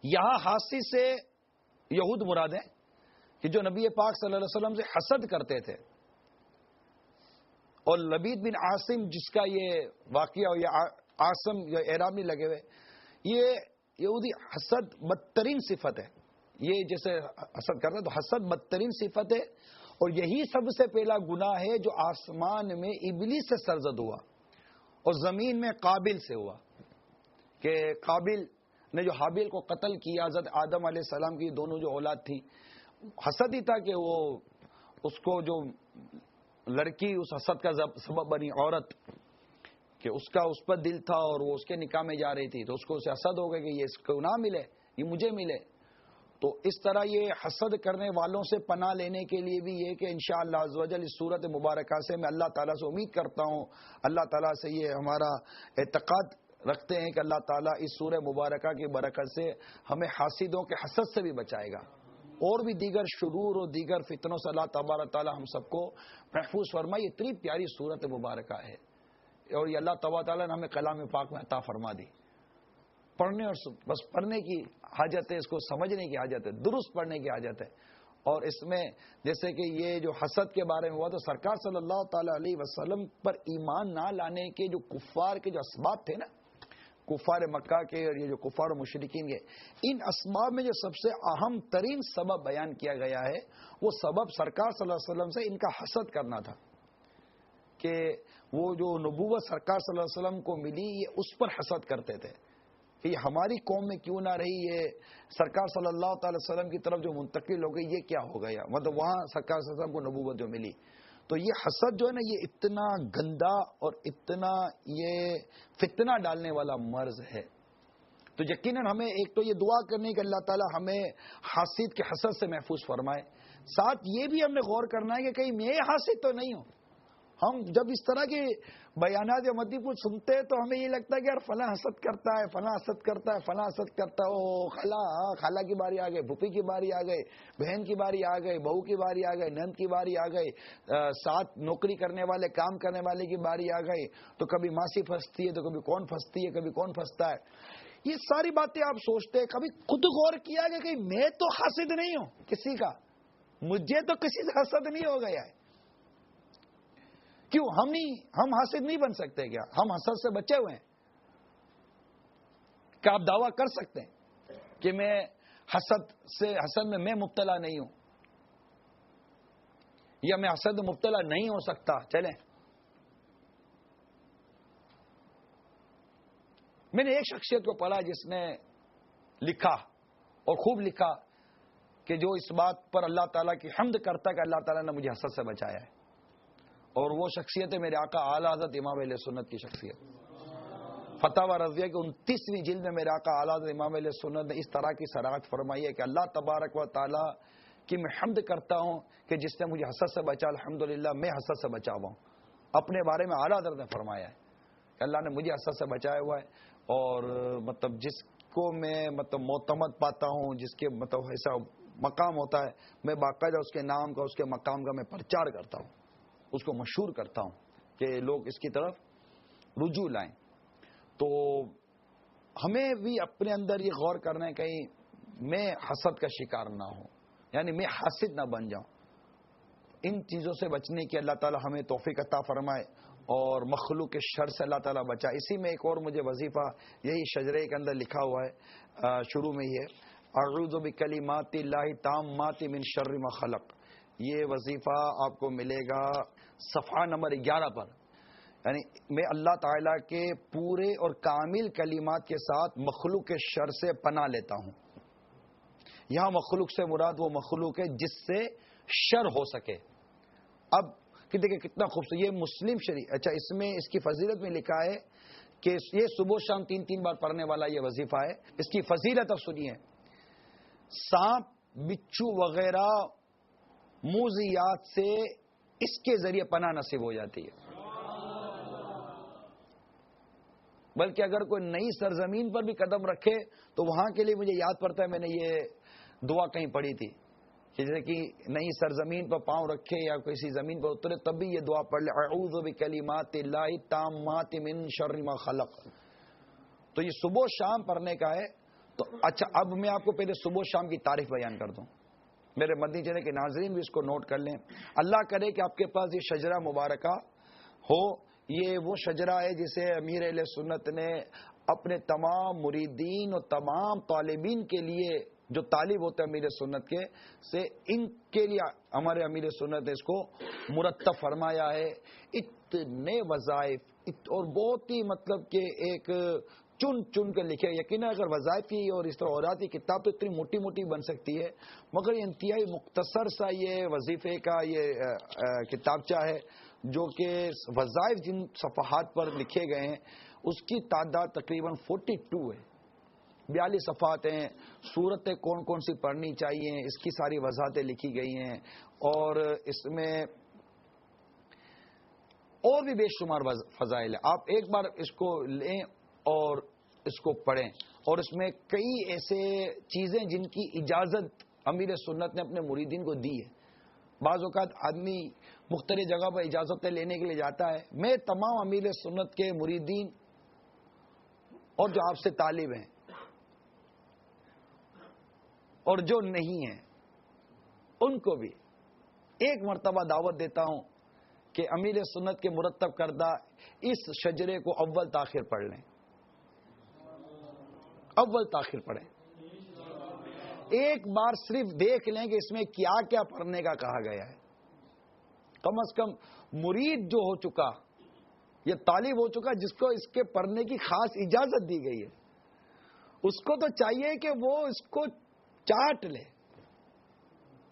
یہاں حاسد سے یہود مراد ہیں کہ جو نبی پاک صلی اللہ علیہ وسلم سے حسد کرتے تھے اور لبید بن عاصم جس کا یہ واقعہ ہو، یہ عاصم یا اعراب نہیں لگے ہوئے، یہ یہودی حسد بدترین صفت ہے. یہ جیسے حسد کرتا ہے تو حسد بدترین صفت ہے، اور یہی سب سے پہلا گناہ ہے جو آسمان میں ابلیس سے سرزد ہوا اور زمین میں قابل سے ہوا، کہ قابل نے جو حابیل کو قتل کیا، حضرت آدم علیہ السلام کی دونوں جو اولاد تھی، حسد ہی تھا کہ وہ اس کو جو لڑکی اس حسد کا سبب بنی عورت، کہ اس کا اس پر دل تھا اور وہ اس کے نکاح میں جا رہی تھی، تو اس کو اسے حسد ہو گیا کہ یہ اس کو نہ ملے، یہ مجھے ملے. تو اس طرح یہ حسد کرنے والوں سے پناہ لینے کے لیے بھی یہ کہ انشاءاللہ عز و جل اس صورت مبارکہ سے میں اللہ تعالیٰ سے امید کرتا ہوں، اللہ تعالیٰ سے یہ ہمارا اعتقاد رکھتے ہیں کہ اللہ تعالیٰ اس سورہ مبارکہ کی برکت سے ہمیں حاسدوں کے حسد سے بھی بچائے گا، اور بھی دیگر شرور اور دیگر فتنوں سے اللہ تبارک تعالیٰ ہم سب کو محفوظ فرمائے. اتنی پیاری صورت مبارکہ ہے، اور یہ اللہ تبارک تعالیٰ نے ہمیں کلام پاک میں عطا فرما دی. پڑھنے اور بس پڑھنے کی حاجت ہے، اس کو سمجھنے کی حاجت ہے، درست پڑھنے کی حاجت ہے. اور اس میں جیسے کہ یہ جو حسد کے بارے میں ہوا تو سرکار صلی اللہ تعالی علیہ وسلم پر ایمان نہ لانے کے جو کفار کے جو اسباب تھے نا، کفار مکہ کے اور یہ جو کفار و مشرکین کے، ان اسباب میں جو سب سے اہم ترین سبب بیان کیا گیا ہے وہ سبب سرکار صلی اللہ علیہ وسلم سے ان کا حسد کرنا تھا، کہ وہ جو نبوت سرکار صلی اللہ علیہ وسلم کو ملی یہ اس پر حسد کرتے تھے کہ یہ ہماری قوم میں کیوں نہ رہی، یہ سرکار صلی اللہ تعالی وسلم کی طرف جو منتقل ہو گئی یہ کیا ہو گیا، مطلب وہاں سرکار صلی اللہ علیہ وسلم کو نبوت جو ملی. تو یہ حسد جو ہے نا یہ اتنا گندا اور اتنا یہ فتنہ ڈالنے والا مرض ہے. تو یقیناً ہمیں ایک تو یہ دعا کرنی کہ اللہ تعالی ہمیں حاسد کے حسد سے محفوظ فرمائے، ساتھ یہ بھی ہم نے غور کرنا ہے کہ کہیں میں حاسد تو نہیں ہوں. ہم جب اس طرح کے بیانات یا مدی پور سنتے ہیں تو ہمیں یہ لگتا ہے کہ یار فلاں حسد کرتا ہے، فلاں حسد کرتا ہے، فلاں حسد کرتا ہے، او خالہ کی باری آ گئی، پھوپھی کی باری آ گئی، بہن کی باری آ گئی، بہو کی باری آ گئی، نند کی باری آ گئی، ساتھ نوکری کرنے والے کام کرنے والے کی باری آ گئی، تو کبھی ماسی پھنستی ہے تو کبھی کون پھنستی ہے، کبھی کون پھنستا ہے. یہ ساری باتیں آپ سوچتے ہیں، کبھی خود غور کیا کہ کہیں میں تو حاسد نہیں ہوں کسی کا، مجھے تو کسی سے حسد نہیں ہو گیا ہے. کیوں ہم حاسد نہیں بن سکتے کیا؟ ہم حسد سے بچے ہوئے ہیں. کیا آپ دعویٰ کر سکتے ہیں کہ میں حسد میں مبتلا نہیں ہوں، یا میں حسد میں مبتلا نہیں ہو سکتا؟ چلیں، میں نے ایک شخصیت کو پڑھا جس نے لکھا اور خوب لکھا کہ جو اس بات پر اللہ تعالیٰ کی حمد کرتا کہ اللہ تعالیٰ نے مجھے حسد سے بچایا ہے، اور وہ شخصیت ہے میرے آقا اعلیٰ حضرت امام اہل سنت کی شخصیت. فتاوی رضیہ کی 29ویں جلد میں میرے آقا اعلیٰ حضرت امام اہل سنت نے اس طرح کی صراحت فرمائی ہے کہ اللہ تبارک و تعالیٰ کی میں حمد کرتا ہوں کہ جس نے مجھے حسد سے بچا، الحمدللہ میں حسد سے بچا ہوا ہوں. اپنے بارے میں اعلیٰ حضرت نے فرمایا ہے کہ اللہ نے مجھے حسد سے بچایا ہوا ہے، اور مطلب جس کو میں معتمد پاتا ہوں، جس کے ایسا مقام ہوتا ہے، میں باقاعدہ اس کے نام کا، اس کے مقام کا میں پرچار کرتا ہوں، اس کو مشہور کرتا ہوں کہ لوگ اس کی طرف رجوع لائیں. تو ہمیں بھی اپنے اندر یہ غور کرنا ہے کہیں میں حسد کا شکار نہ ہوں، یعنی میں حاسد نہ بن جاؤں. ان چیزوں سے بچنے کی اللہ تعالی ہمیں توفیق عطا فرمائے اور مخلوق کے شر سے اللہ تعالیٰ بچائے. اسی میں ایک اور مجھے وظیفہ یہی شجرے کے اندر لکھا ہوا ہے، شروع میں یہ اعوذ بکلمات اللہ التامات من شر ما خلق. یہ وظیفہ آپ کو ملے گا صفحہ نمبر 11 پر. یعنی میں اللہ تعالیٰ کے پورے اور کامل کلمات کے ساتھ مخلوق کے شر سے پناہ لیتا ہوں. یہاں مخلوق سے مراد وہ مخلوق ہے جس سے شر ہو سکے. اب دیکھیں کتنا خوبصورت یہ مسلم شریف. اچھا، اس میں اس کی فضیلت میں لکھا ہے کہ یہ صبح شام 3 بار پڑھنے والا یہ وظیفہ ہے. اس کی فضیلت اب سنیے. سانپ، بچھو وغیرہ موذیات سے اس کے ذریعے پناہ نصیب ہو جاتی ہے. بلکہ اگر کوئی نئی سرزمین پر بھی قدم رکھے تو وہاں کے لیے مجھے یاد پڑتا ہے میں نے یہ دعا کہیں پڑھی تھی کہ جیسے کہ نئی سرزمین پر پاؤں رکھے یا کسی زمین پر اترے تب بھی یہ دعا پڑھ لے، اعوذ بکلمات اللہ التامات من شر ما خلق. تو یہ صبح شام پڑھنے کا ہے. تو اچھا، اب میں آپ کو پہلے صبح شام کی تعریف بیان کر دوں. میرے مدنی چینل کے ناظرین بھی اس کو نوٹ کر لیں. اللہ کرے کہ آپ کے پاس یہ شجرہ مبارکہ ہو، یہ وہ شجرہ ہے جسے امیر اہل سنت نے اپنے تمام مریدین اور تمام طالبین کے لیے، جو طالب ہوتے ہیں امیر سنت کے سے، ان کے لیے ہمارے امیر سنت نے اس کو مرتب فرمایا ہے. اتنے وظائف اور بہت ہی مطلب کہ ایک چن چن کے لکھے. یقیناً اگر وظائف کی اور اس طرح اوراد کی کتاب تو اتنی موٹی موٹی بن سکتی ہے، مگر یہ انتہائی مختصر سا یہ وظیفے کا یہ کتابچہ ہے جو کہ وظائف جن صفحات پر لکھے گئے ہیں اس کی تعداد تقریباً 42 ہے. 42 صفحات ہیں. صورتیں کون کون سی پڑھنی چاہیے اس کی ساری وضاحتیں لکھی گئی ہیں، اور اس میں اور بھی بے شمار فضائل ہیں. آپ ایک بار اس کو لیں اور اس کو پڑھیں، اور اس میں کئی ایسے چیزیں جن کی اجازت امیر سنت نے اپنے مریدین کو دی ہے. بعض اوقات آدمی مختلف جگہ پر اجازتیں لینے کے لیے جاتا ہے. میں تمام امیر سنت کے مریدین اور جو آپ سے طالب ہیں اور جو نہیں ہیں ان کو بھی ایک مرتبہ دعوت دیتا ہوں کہ امیر سنت کے مرتب کردہ اس شجرے کو اول تاخیر پڑھ لیں. اول تاخیر پڑھیں. ایک بار صرف دیکھ لیں کہ اس میں کیا کیا پڑھنے کا کہا گیا ہے. کم از کم مرید جو ہو چکا، یہ طالب ہو چکا جس کو اس کے پڑھنے کی خاص اجازت دی گئی ہے، اس کو تو چاہیے کہ وہ اس کو چاٹ لے.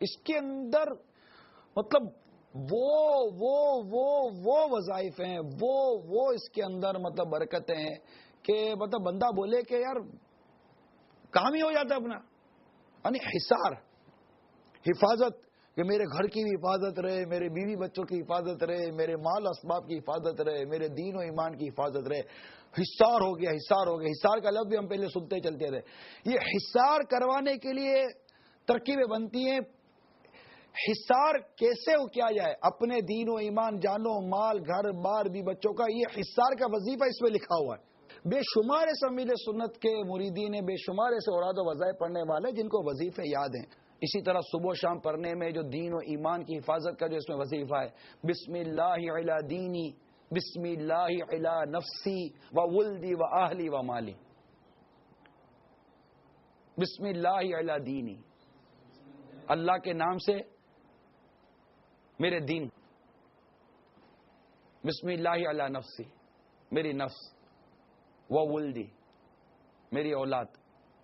اس کے اندر مطلب وہ وظائف ہیں، وہ اس کے اندر مطلب برکتیں ہیں کہ مطلب بندہ بولے کہ یار کام ہی ہو جاتا ہے اپنا. یعنی حصار، حفاظت، کہ میرے گھر کی بھی حفاظت رہے، میرے بیوی بچوں کی حفاظت رہے، میرے مال اسباب کی حفاظت رہے، میرے دین و ایمان کی حفاظت رہے. حصار ہو گیا، حصار ہو گیا. حصار کا لفظ بھی ہم پہلے سنتے چلتے رہے. یہ حصار کروانے کے لیے ترکیبیں بنتی ہیں. حصار کیسے ہو کیا جائے؟ اپنے دین و ایمان، جانو مال، گھر بار بھی بچوں کا، یہ حصار کا وظیفہ اس میں لکھا ہوا ہے. بے شمار ایسے امیر سنت کے مریدین ہیں، بے شمار ایسے اوراد و وظائف پڑھنے والے جن کو وظیفے یاد ہیں. اسی طرح صبح و شام پڑھنے میں جو دین و ایمان کی حفاظت کا جو اس میں وظیفہ ہے، بسم اللہ علی دینی، بسم اللہ علی نفسی و ولدی و اہلی و مالی. بسم اللہ علی دینی، اللہ کے نام سے میرے دین. بسم اللہ علی نفسی، میری نفس، و ولدی، میری اولاد،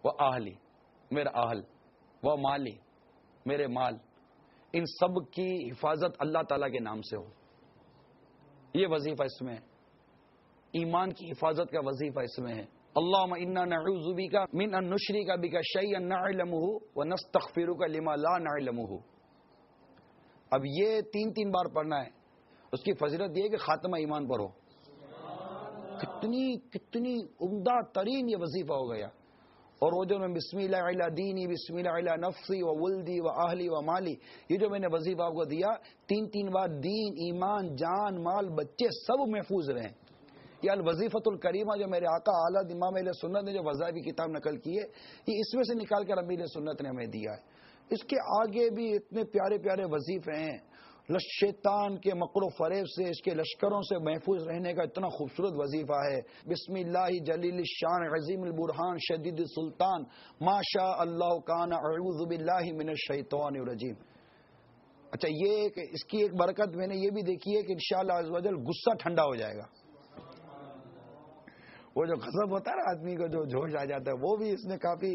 و اہلی، میرا اہل، و مالی، میرے مال. ان سب کی حفاظت اللہ تعالیٰ کے نام سے ہو. یہ وظیفہ اس میں ہے. ایمان کی حفاظت کا وظیفہ اس میں ہے. اللہم انا نعوذ بک من ان نشرک بک شیئا نعلمہ ونستغفرک لما لا نعلمہ. اب یہ 3 بار پڑھنا ہے. اس کی فضیلت یہ ہے کہ خاتمہ ایمان پر ہو. کتنی عمدہ ترین یہ وظیفہ ہو گیا. اور وہ جو میں بسم اللہ علی دینی، بسم اللہ علی نفسی و ولدی و اہلی و مالی، یہ جو میں نے وظیفہ آپ کو دیا 3 بار، دین، ایمان، جان، مال، بچے سب محفوظ رہیں. یہ الوظیفۃ الکریمہ جو میرے آقا اعلیٰ امام اہل سنت نے جو وظائف کی کتاب نقل کی ہے، یہ اس میں سے نکال کر امیر سنت نے ہمیں دیا ہے. اس کے آگے بھی اتنے پیارے پیارے وظیفے ہیں. شیطان کے مکر و فریب سے، اس کے لشکروں سے محفوظ رہنے کا اتنا خوبصورت وظیفہ ہے. بسم اللہ جلیل الشان عظیم البرہان شدید السلطان ما شاء اللہ کان اعوذ باللہ من الشیطان الرجیم. اچھا، یہ کہ اس کی ایک برکت میں نے یہ بھی دیکھی ہے کہ انشاءاللہ عز و جل غصہ ٹھنڈا ہو جائے گا. وہ جو غضب ہوتا ہے نا آدمی کو، جو جوش آ جاتا ہے، وہ بھی اس میں کافی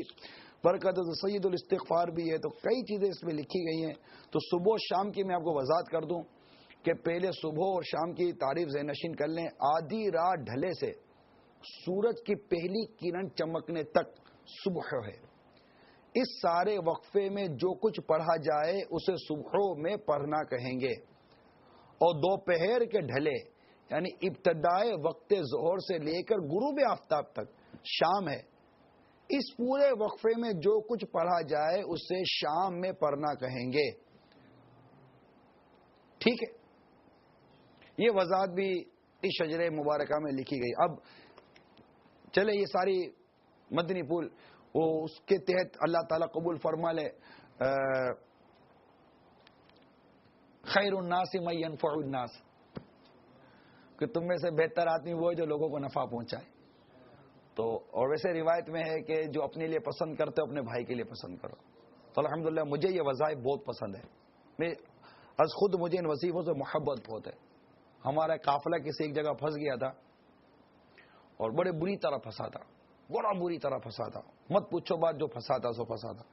برکت ہے. تو سید الاستغفار بھی ہے. تو کئی چیزیں اس میں لکھی گئی ہیں. تو صبح و شام کی میں آپ کو وضاحت کر دوں کہ پہلے صبح اور شام کی تعریف ذہن نشین کر لیں. آدھی رات ڈھلے سے سورج کی پہلی کرن چمکنے تک صبح ہے. اس سارے وقفے میں جو کچھ پڑھا جائے اسے صبحوں میں پڑھنا کہیں گے. اور دوپہر کے ڈھلے یعنی ابتدائے وقت ظہر سے لے کر غروب آفتاب تک شام ہے. اس پورے وقفے میں جو کچھ پڑھا جائے اسے شام میں پڑھنا کہیں گے. ٹھیک ہے. یہ وضاحت بھی اس شجرے مبارکہ میں لکھی گئی. اب چلے یہ ساری مدنی پھول وہ اس کے تحت اللہ تعالیٰ قبول فرما لے. خیر الناس من ينفع الناس. کہ تم میں سے بہتر آدمی وہ ہے جو لوگوں کو نفع پہنچائے. تو اور ویسے روایت میں ہے کہ جو اپنے لیے پسند کرتے ہو اپنے بھائی کے لیے پسند کرو. تو الحمدللہ مجھے یہ وظائف بہت پسند ہے. میں از خود مجھے ان وظیفوں سے محبت بہت ہے. ہمارا قافلہ کسی ایک جگہ پھنس گیا تھا اور بڑے بری طرح پھنسا تھا, بڑا بری طرح پھنسا تھا. مت پوچھو بات, جو پھنسا تھا سو پھنسا تھا.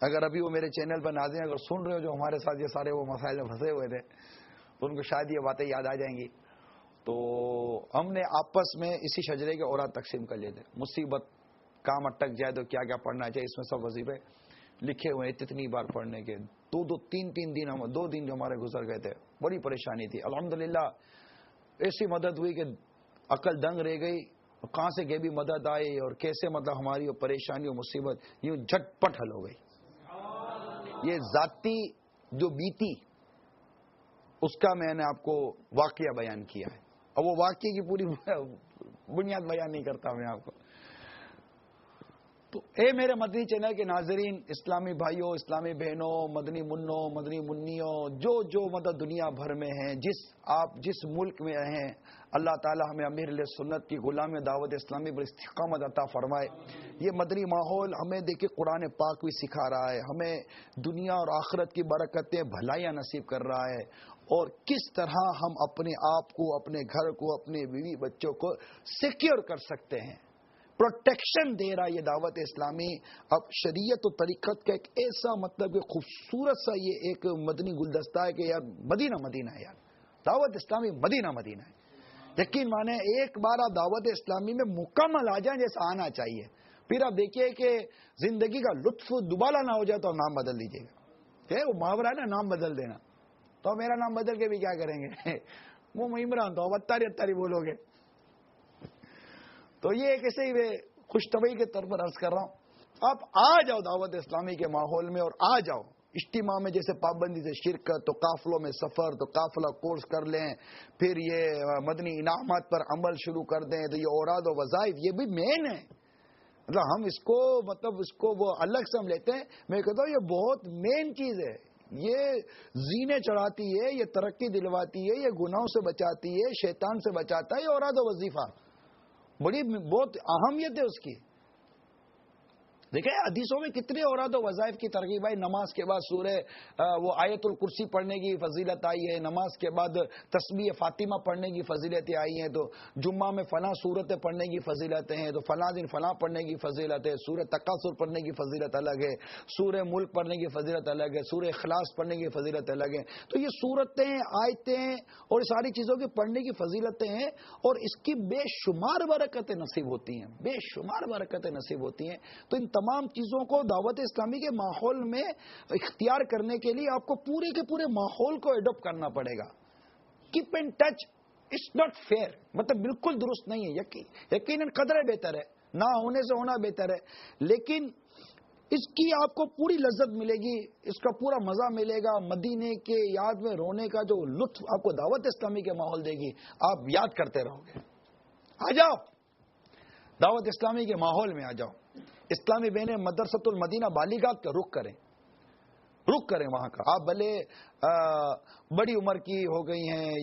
اگر ابھی وہ میرے چینل پر ناظرین اگر سن رہے ہو جو ہمارے ساتھ یہ سارے وہ مسائل میں پھنسے ہوئے تھے, تو ان کو شاید یہ باتیں یاد آ جائیں گی. تو ہم نے آپس میں اسی شجرے کے اوراق تقسیم کر لیے تھے. مصیبت کام اٹک جائے تو کیا کیا پڑھنا چاہیے, اس میں سب وظیفے لکھے ہوئے ہیں اتنی بار پڑھنے کے. تین دن ہم 2 دن جو ہمارے گزر گئے تھے, بڑی پریشانی تھی. الحمدللہ ایسی مدد ہوئی کہ عقل دنگ رہ گئی, کہاں سے بھی مدد آئی اور کیسے مطلب ہماری وہ پریشانی اور مصیبت یوں جھٹپٹ حل ہو گئی. یہ ذاتی جو بیتی اس کا میں نے آپ کو واقعہ بیان کیا ہے. اب وہ واقعے کی پوری بنیاد بیان نہیں کرتا میں آپ کو. تو اے میرے مدنی چینل کے ناظرین, اسلامی بھائیوں, اسلامی بہنوں, مدنی منوں, مدنی منیوں, جو مدد دنیا بھر میں ہیں, آپ جس ملک میں ہیں, اللہ تعالی ہمیں امیر علیہ سنت کی غلامی دعوت اسلامی پر استقامت عطا فرمائے. یہ مدنی ماحول ہمیں دیکھیں قرآن پاک بھی سکھا رہا ہے, ہمیں دنیا اور آخرت کی برکتیں بھلائیاں نصیب کر رہا ہے, اور کس طرح ہم اپنے آپ کو, اپنے گھر کو, اپنے بیوی بچوں کو سیکیور کر سکتے ہیں, پروٹیکشن دے رہا ہے یہ دعوت اسلامی. اب شریعت و طریقت کا ایک ایسا مطلب کہ خوبصورت سا یہ ایک مدنی گلدستہ ہے کہ یار مدینہ مدینہ ہے. یار دعوت اسلامی مدینہ مدینہ ہے. یقین مانے ایک بار آپ دعوت اسلامی میں مکمل آ جائیں جیسا آنا چاہیے, پھر آپ دیکھیے کہ زندگی کا لطف دوبالا نہ ہو جائے تو نام بدل دیجیے گا. کہ وہ محاورہ ہے نا, نام بدل دینا. تو میرا نام بدل کے بھی کیا کریں گے, وہ عمران تو اتاری بولو گے. تو یہ کیسے ہی خوش طبعی کے طور پر عرض کر رہا ہوں, آپ آ جاؤ دعوت اسلامی کے ماحول میں, اور آ جاؤ اجتماع میں. جیسے پابندی سے شرکت, تو قافلوں میں سفر, تو قافلہ کورس کر لیں, پھر یہ مدنی انعامات پر عمل شروع کر دیں. تو یہ اوراد و وظائف یہ بھی مین ہے. مطلب ہم اس کو وہ الگ سے ہم لیتے ہیں. میں کہتا ہوں یہ بہت مین چیز ہے. یہ زینے چڑھاتی ہے, یہ ترقی دلواتی ہے, یہ گناہوں سے بچاتی ہے, شیطان سے بچاتا ہے. یہ اوراد و وظیفہ بڑی بہت اہمیت ہے اس کی. دیکھیں حدیثوں میں کتنے اوراد و وظائف کی ترغیب آئی. نماز کے بعد سورہ وہ آیت الکرسی پڑھنے کی فضیلت آئی ہے, نماز کے بعد تسبیح فاطمہ پڑھنے کی فضیلتیں آئی ہیں, تو جمعہ میں فلاں سورتیں پڑھنے کی فضیلتیں ہیں, تو فلاں دن فلاں پڑھنے کی فضیلت ہے, سورہ تکاثر پڑھنے کی فضیلت الگ ہے, سورہ ملک پڑھنے کی فضیلت الگ ہے, سورہ اخلاص پڑھنے کی فضیلت الگ ہے. تو یہ سورتیں, آیتیں اور ساری چیزوں کی پڑھنے کی فضیلتیں ہیں, اور اس کی بے شمار برکتیں نصیب ہوتی ہیں, بے شمار برکتیں نصیب ہوتی ہیں. تو ان تمام چیزوں کو دعوت اسلامی کے ماحول میں اختیار کرنے کے لیے آپ کو پورے کے پورے ماحول کو ایڈاپٹ کرنا پڑے گا. Keep in touch, it's not fair, مطلب بالکل درست نہیں ہے. یقیناً قدرے بہتر ہے, نہ ہونے سے ہونا بہتر ہے, لیکن اس کی آپ کو پوری لذت ملے گی, اس کا پورا مزہ ملے گا. مدینے کے یاد میں رونے کا جو لطف آپ کو دعوت اسلامی کے ماحول دے گی, آپ یاد کرتے رہو گے. آ جاؤ دعوت اسلامی کے ماحول میں, آ جاؤ. اسلامی بہنیں مدرسۃ المدینہ بالیغات کا رخ کریں وہاں کا. آپ بھلے بڑی عمر کی ہو گئی ہیں,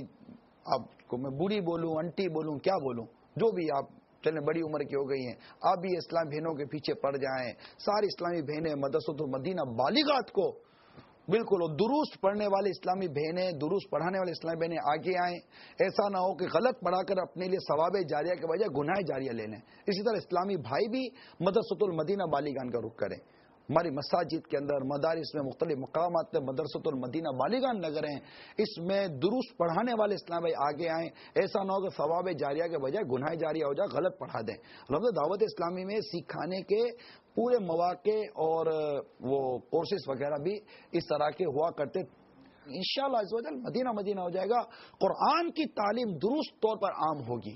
آپ کو میں بوڑھی بولوں, انٹی بولوں, کیا بولوں, جو بھی آپ چلیں بڑی عمر کی ہو گئی ہیں, آپ بھی اسلام بہنوں کے پیچھے پڑ جائیں. ساری اسلامی بہنیں مدرسۃ المدینہ بالیغات کو بالکل, اور دروس پڑھنے والے اسلامی بہنیں, دروس پڑھانے والے اسلامی بہنیں آگے آئیں. ایسا نہ ہو کہ غلط پڑھا کر اپنے لیے ثواب جاریہ کے بجائے گناہ جاریہ لے لیں. اسی طرح اسلامی بھائی بھی مدرسۃ المدینہ بالیغان کا رخ کریں. ہماری مساجد کے اندر, مدارس میں, مختلف مقامات میں مدرسۃ المدینہ بالیغان لگ رہے ہیں. اس میں دروس پڑھانے والے اسلام بھائی آگے آئیں. ایسا نہ ہو کہ ثواب جاریہ کے بجائے گناہ جاریہ ہو جائے, غلط پڑھا دیں. الحمدللہ دعوت اسلامی میں سکھانے کے پورے مواقع اور وہ کورسز وغیرہ بھی اس طرح کے ہوا کرتے. انشاءاللہ عز و جل مدینہ مدینہ ہو جائے گا. قرآن کی تعلیم درست طور پر عام ہوگی.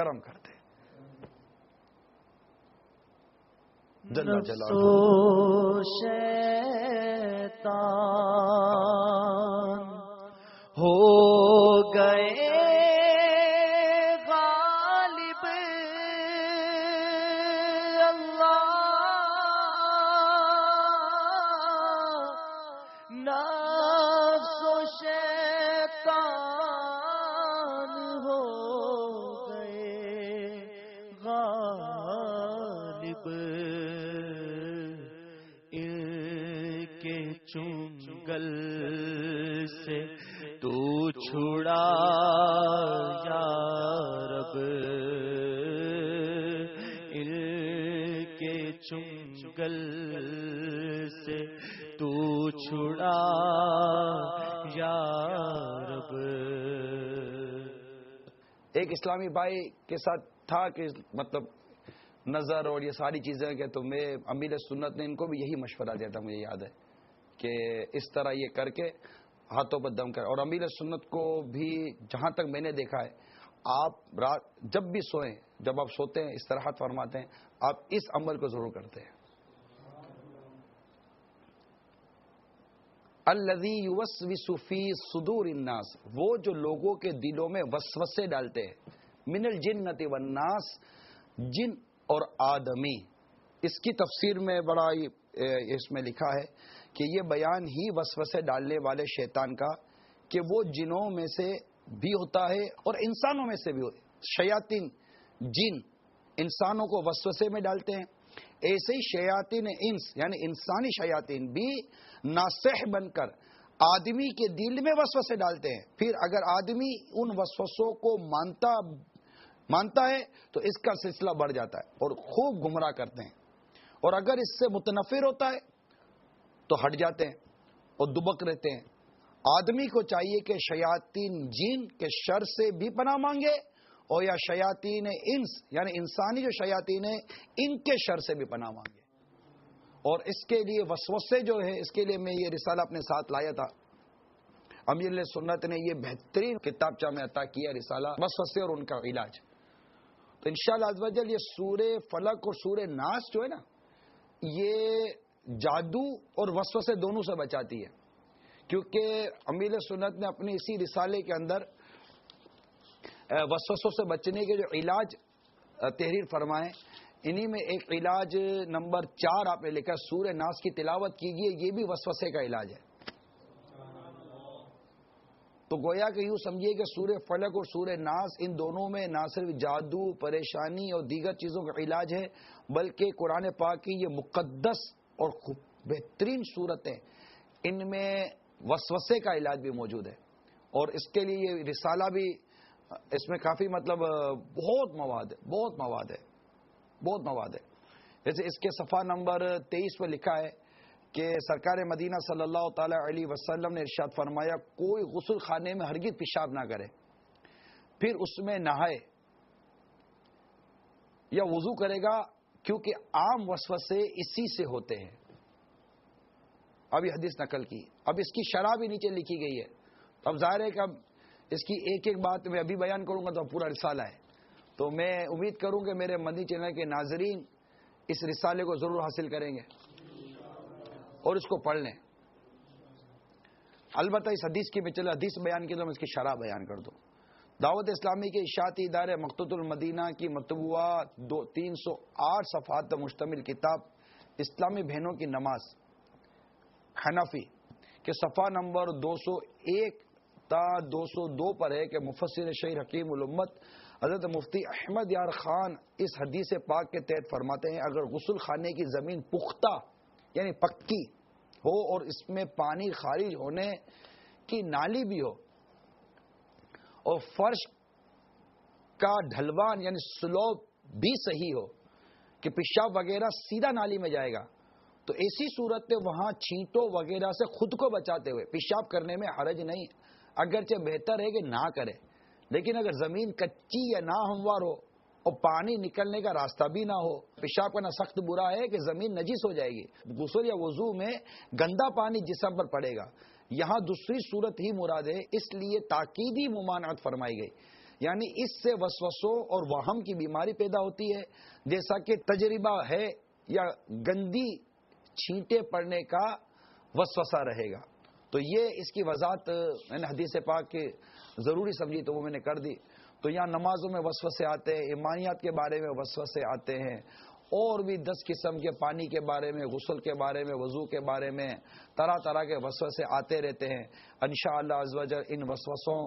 کرم کرتے ہیں. جل جلالہ نفس و شیطان ہو گئے غالب، اللہ نفس و شیطان ہو گئے غالب، چنگل سے تو چھڑا یا رب، ان کے چنگل سے تو چھڑا یا رب. ایک اسلامی بھائی کے ساتھ تھا کہ مطلب نظر اور یہ ساری چیزیں کہ تو میں امیر سنت نے ان کو بھی یہی مشورہ دیا تھا، مجھے یاد ہے کہ اس طرح یہ کر کے ہاتھوں پر دم کر. اور امیر سنت کو بھی جہاں تک میں نے دیکھا ہے، آپ رات جب بھی سوئیں، جب آپ سوتے ہیں استراحت فرماتے ہیں، آپ اس عمل کو ضرور کرتے ہیں. الذی یوسوس فی صدور الناس، وہ جو لوگوں کے دلوں میں وسوسے ڈالتے ہیں، من الجنۃ والناس، جن اور آدمی. اس کی تفسیر میں بڑا اس میں لکھا ہے کہ یہ بیان ہی وسوسے ڈالنے والے شیطان کا کہ وہ جنوں میں سے بھی ہوتا ہے اور انسانوں میں سے بھی ہوتا ہے. شیاطین جن انسانوں کو وسوسے میں ڈالتے ہیں، ایسے ہی شیاطین انس یعنی انسانی شیاطین بھی ناصح بن کر آدمی کے دل میں وسوسے ڈالتے ہیں. پھر اگر آدمی ان وسوسوں کو مانتا ہے تو اس کا سلسلہ بڑھ جاتا ہے اور خوب گمراہ کرتے ہیں، اور اگر اس سے متنفر ہوتا ہے تو ہٹ جاتے ہیں اور دبک رہتے ہیں. آدمی کو چاہیے کہ شیاطین جن کے شر سے بھی پناہ مانگے اور یا شیاطین انس یعنی انسانی جو شیاطین ہیں ان کے شر سے بھی پناہ مانگے. اور اس کے لیے وسوسے جو ہے، اس کے لیے میں یہ رسالہ اپنے ساتھ لایا تھا. امیر سنت نے یہ بہترین کتابچہ میں عطا کیا رسالہ وسوسے اور ان کا علاج. تو انشاءاللہ عز و جل یہ سورہ فلق اور سورہ ناس جو ہے نا، یہ جادو اور وسوسے دونوں سے بچاتی ہے. کیونکہ امیر سنت نے اپنی اسی رسالے کے اندر وسوسوں سے بچنے کے جو علاج تحریر فرمائے، انہی میں ایک علاج نمبر 4 آپ نے لکھا، سورہ ناس کی تلاوت کیجیے، یہ بھی وسوسے کا علاج ہے. تو گویا کہ یوں سمجھیے کہ سورہ فلق اور سورہ ناس ان دونوں میں نہ صرف جادو، پریشانی اور دیگر چیزوں کا علاج ہے، بلکہ قرآن پاک کی یہ مقدس اور بہترین صورتیں، ان میں وسوسے کا علاج بھی موجود ہے. اور اس کے لیے یہ رسالہ بھی، اس میں کافی مطلب بہت مواد ہے. جیسے اس کے صفحہ نمبر 23 پر لکھا ہے کہ سرکار مدینہ صلی اللہ تعالی علیہ وسلم نے ارشاد فرمایا، کوئی غسل خانے میں ہرگز پیشاب نہ کرے، پھر اس میں نہائے یا وضو کرے گا، کیونکہ عام وسوسے اسی سے ہوتے ہیں. اب یہ حدیث نقل کی. اب اس کی شرح بھی نیچے لکھی گئی ہے. اب ظاہر ہے کہ اب اس کی ایک ایک بات میں ابھی بیان کروں گا تو پورا رسالہ ہے. تو میں امید کروں کہ میرے مدنی چینل کے ناظرین اس رسالے کو ضرور حاصل کریں گے اور اس کو پڑھ لیں. البتہ اس حدیث کی میں چلے حدیث بیان کی تو میں اس کی شرح بیان کر دوں. دعوت اسلامی کے اشاعتی ادارے مقتوط المدینہ کی مطبوعہ 308 صفحات پر مشتمل کتاب اسلامی بہنوں کی نماز حنفی کے صفحہ نمبر 201 تا 202 پر ہے کہ مفسر شہیر حکیم الامت حضرت مفتی احمد یار خان اس حدیث پاک کے تحت فرماتے ہیں، اگر غسل خانے کی زمین پختہ یعنی پکی ہو اور اس میں پانی خارج ہونے کی نالی بھی ہو اور فرش کا ڈھلوان یعنی سلوپ بھی صحیح ہو کہ پیشاب وغیرہ سیدھا نالی میں جائے گا، تو ایسی صورت میں وہاں چھینٹوں وغیرہ سے خود کو بچاتے ہوئے پیشاب کرنے میں حرج نہیں. اگرچہ بہتر ہے کہ نہ کرے، لیکن اگر زمین کچی یا ناہموار ہو اور پانی نکلنے کا راستہ بھی نہ ہو، پیشاب کرنا سخت برا ہے کہ زمین نجس ہو جائے گی. غسل یا وضو میں گندا پانی جسم پر پڑے گا. یہااں دوسری صورت ہی مراد ہے، اس لیے تاکیدی ممانعت فرمائی گئی یعنی اس سے وسوسوں اور وہم کی بیماری پیدا ہوتی ہے، جیسا کہ تجربہ ہے یا گندی چھینٹے پڑنے کا وسوسہ رہے گا۔ تو یہ اس کی وضاحت میں نے حدیث پاک کی ضروری سمجھی تو وہ میں نے کر دی۔ تو یہاں نمازوں میں وسوسے آتے ہیں، ایمانیات کے بارے میں وسوسے آتے ہیں، اور بھی 10 قسم کے پانی کے بارے میں، غسل کے بارے میں، وضو کے بارے میں طرح طرح کے وسوسے آتے رہتے ہیں۔ انشاءاللہ عز و جل ان وسوسوں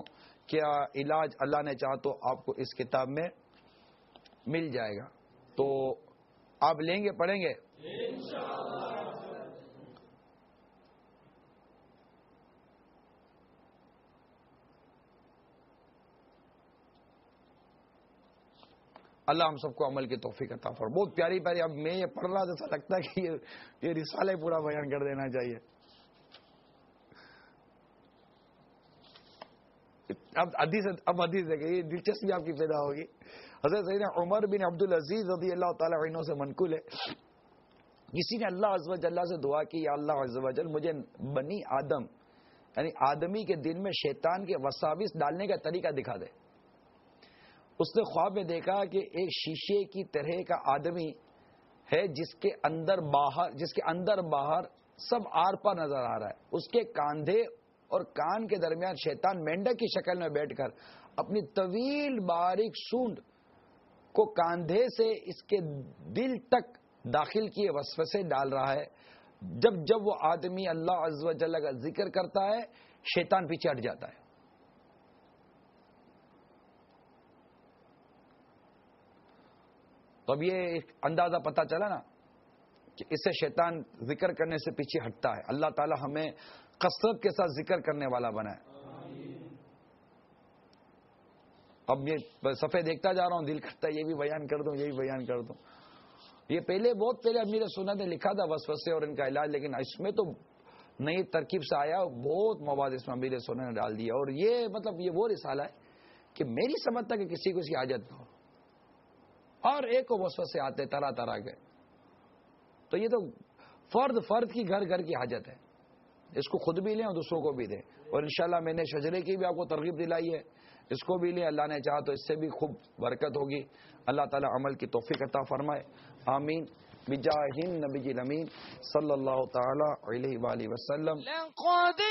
کا علاج اللہ نے چاہا تو آپ کو اس کتاب میں مل جائے گا۔ تو آپ لیں گے، پڑھیں گے؟ اللہ ہم سب کو عمل کی توفیق عطا فرمائے۔ بہت پیاری پیاری، اب میں یہ پڑھ رہا تھا، ایسا لگتا ہے کہ یہ رسالہ پورا بیان کر دینا چاہیے۔ اب حدیث ہے کہ یہ دلچسپی آپ کی پیدا ہوگی۔ حضرت سیدنا عمر بن عبدالعزیز رضی اللہ تعالی عنہ سے منقول ہے، کسی نے اللہ عز و جل سے دعا کی، یا اللہ عز و جل مجھے بنی آدم یعنی آدمی کے دل میں شیطان کے وساوس ڈالنے کا طریقہ دکھا دے۔ اس نے خواب میں دیکھا کہ ایک شیشے کی طرح کا آدمی ہے جس کے اندر باہر سب آر پار نظر آ رہا ہے۔ اس کے کاندھے اور کان کے درمیان شیطان مینڈک کی شکل میں بیٹھ کر اپنی طویل باریک سونڈ کو کاندھے سے اس کے دل تک داخل کیے وسوسے ڈال رہا ہے۔ جب وہ آدمی اللہ عز و جل کا ذکر کرتا ہے، شیطان پیچھے ہٹ جاتا ہے۔ تو اب یہ اندازہ پتہ چلا نا کہ اس سے شیطان ذکر کرنے سے پیچھے ہٹتا ہے۔ اللہ تعالی ہمیں کثرت کے ساتھ ذکر کرنے والا بنائے۔ اب یہ صفحے دیکھتا جا رہا ہوں، دل کرتا ہے یہ بھی بیان کر دوں، یہ بھی بیان کر دوں۔ یہ بہت پہلے امیر سنت نے لکھا تھا وسوسے اور ان کا علاج، لیکن اس میں تو نئی ترکیب سے آیا، بہت مواد اس میں امیر سنت نے ڈال دیا۔ اور یہ مطلب یہ وہ رسالہ ہے کہ میری سمجھ تک کہ کسی کو اس کی حاجت نہ ہو، اور ایک کو وسوسے آتے طرح طرح کے۔ تو یہ تو فرد کی گھر کی حاجت ہے، اس کو خود بھی لیں اور دوسروں کو بھی دیں۔ اور انشاءاللہ میں نے شجرے کی بھی آپ کو ترغیب دلائی ہے، اس کو بھی لیں، اللہ نے چاہا تو اس سے بھی خوب برکت ہوگی۔ اللہ تعالی عمل کی توفیق عطا فرمائے، آمین بجاہ النبی الامین صلی اللہ تعالی علیہ وآلہ وسلم۔ لقد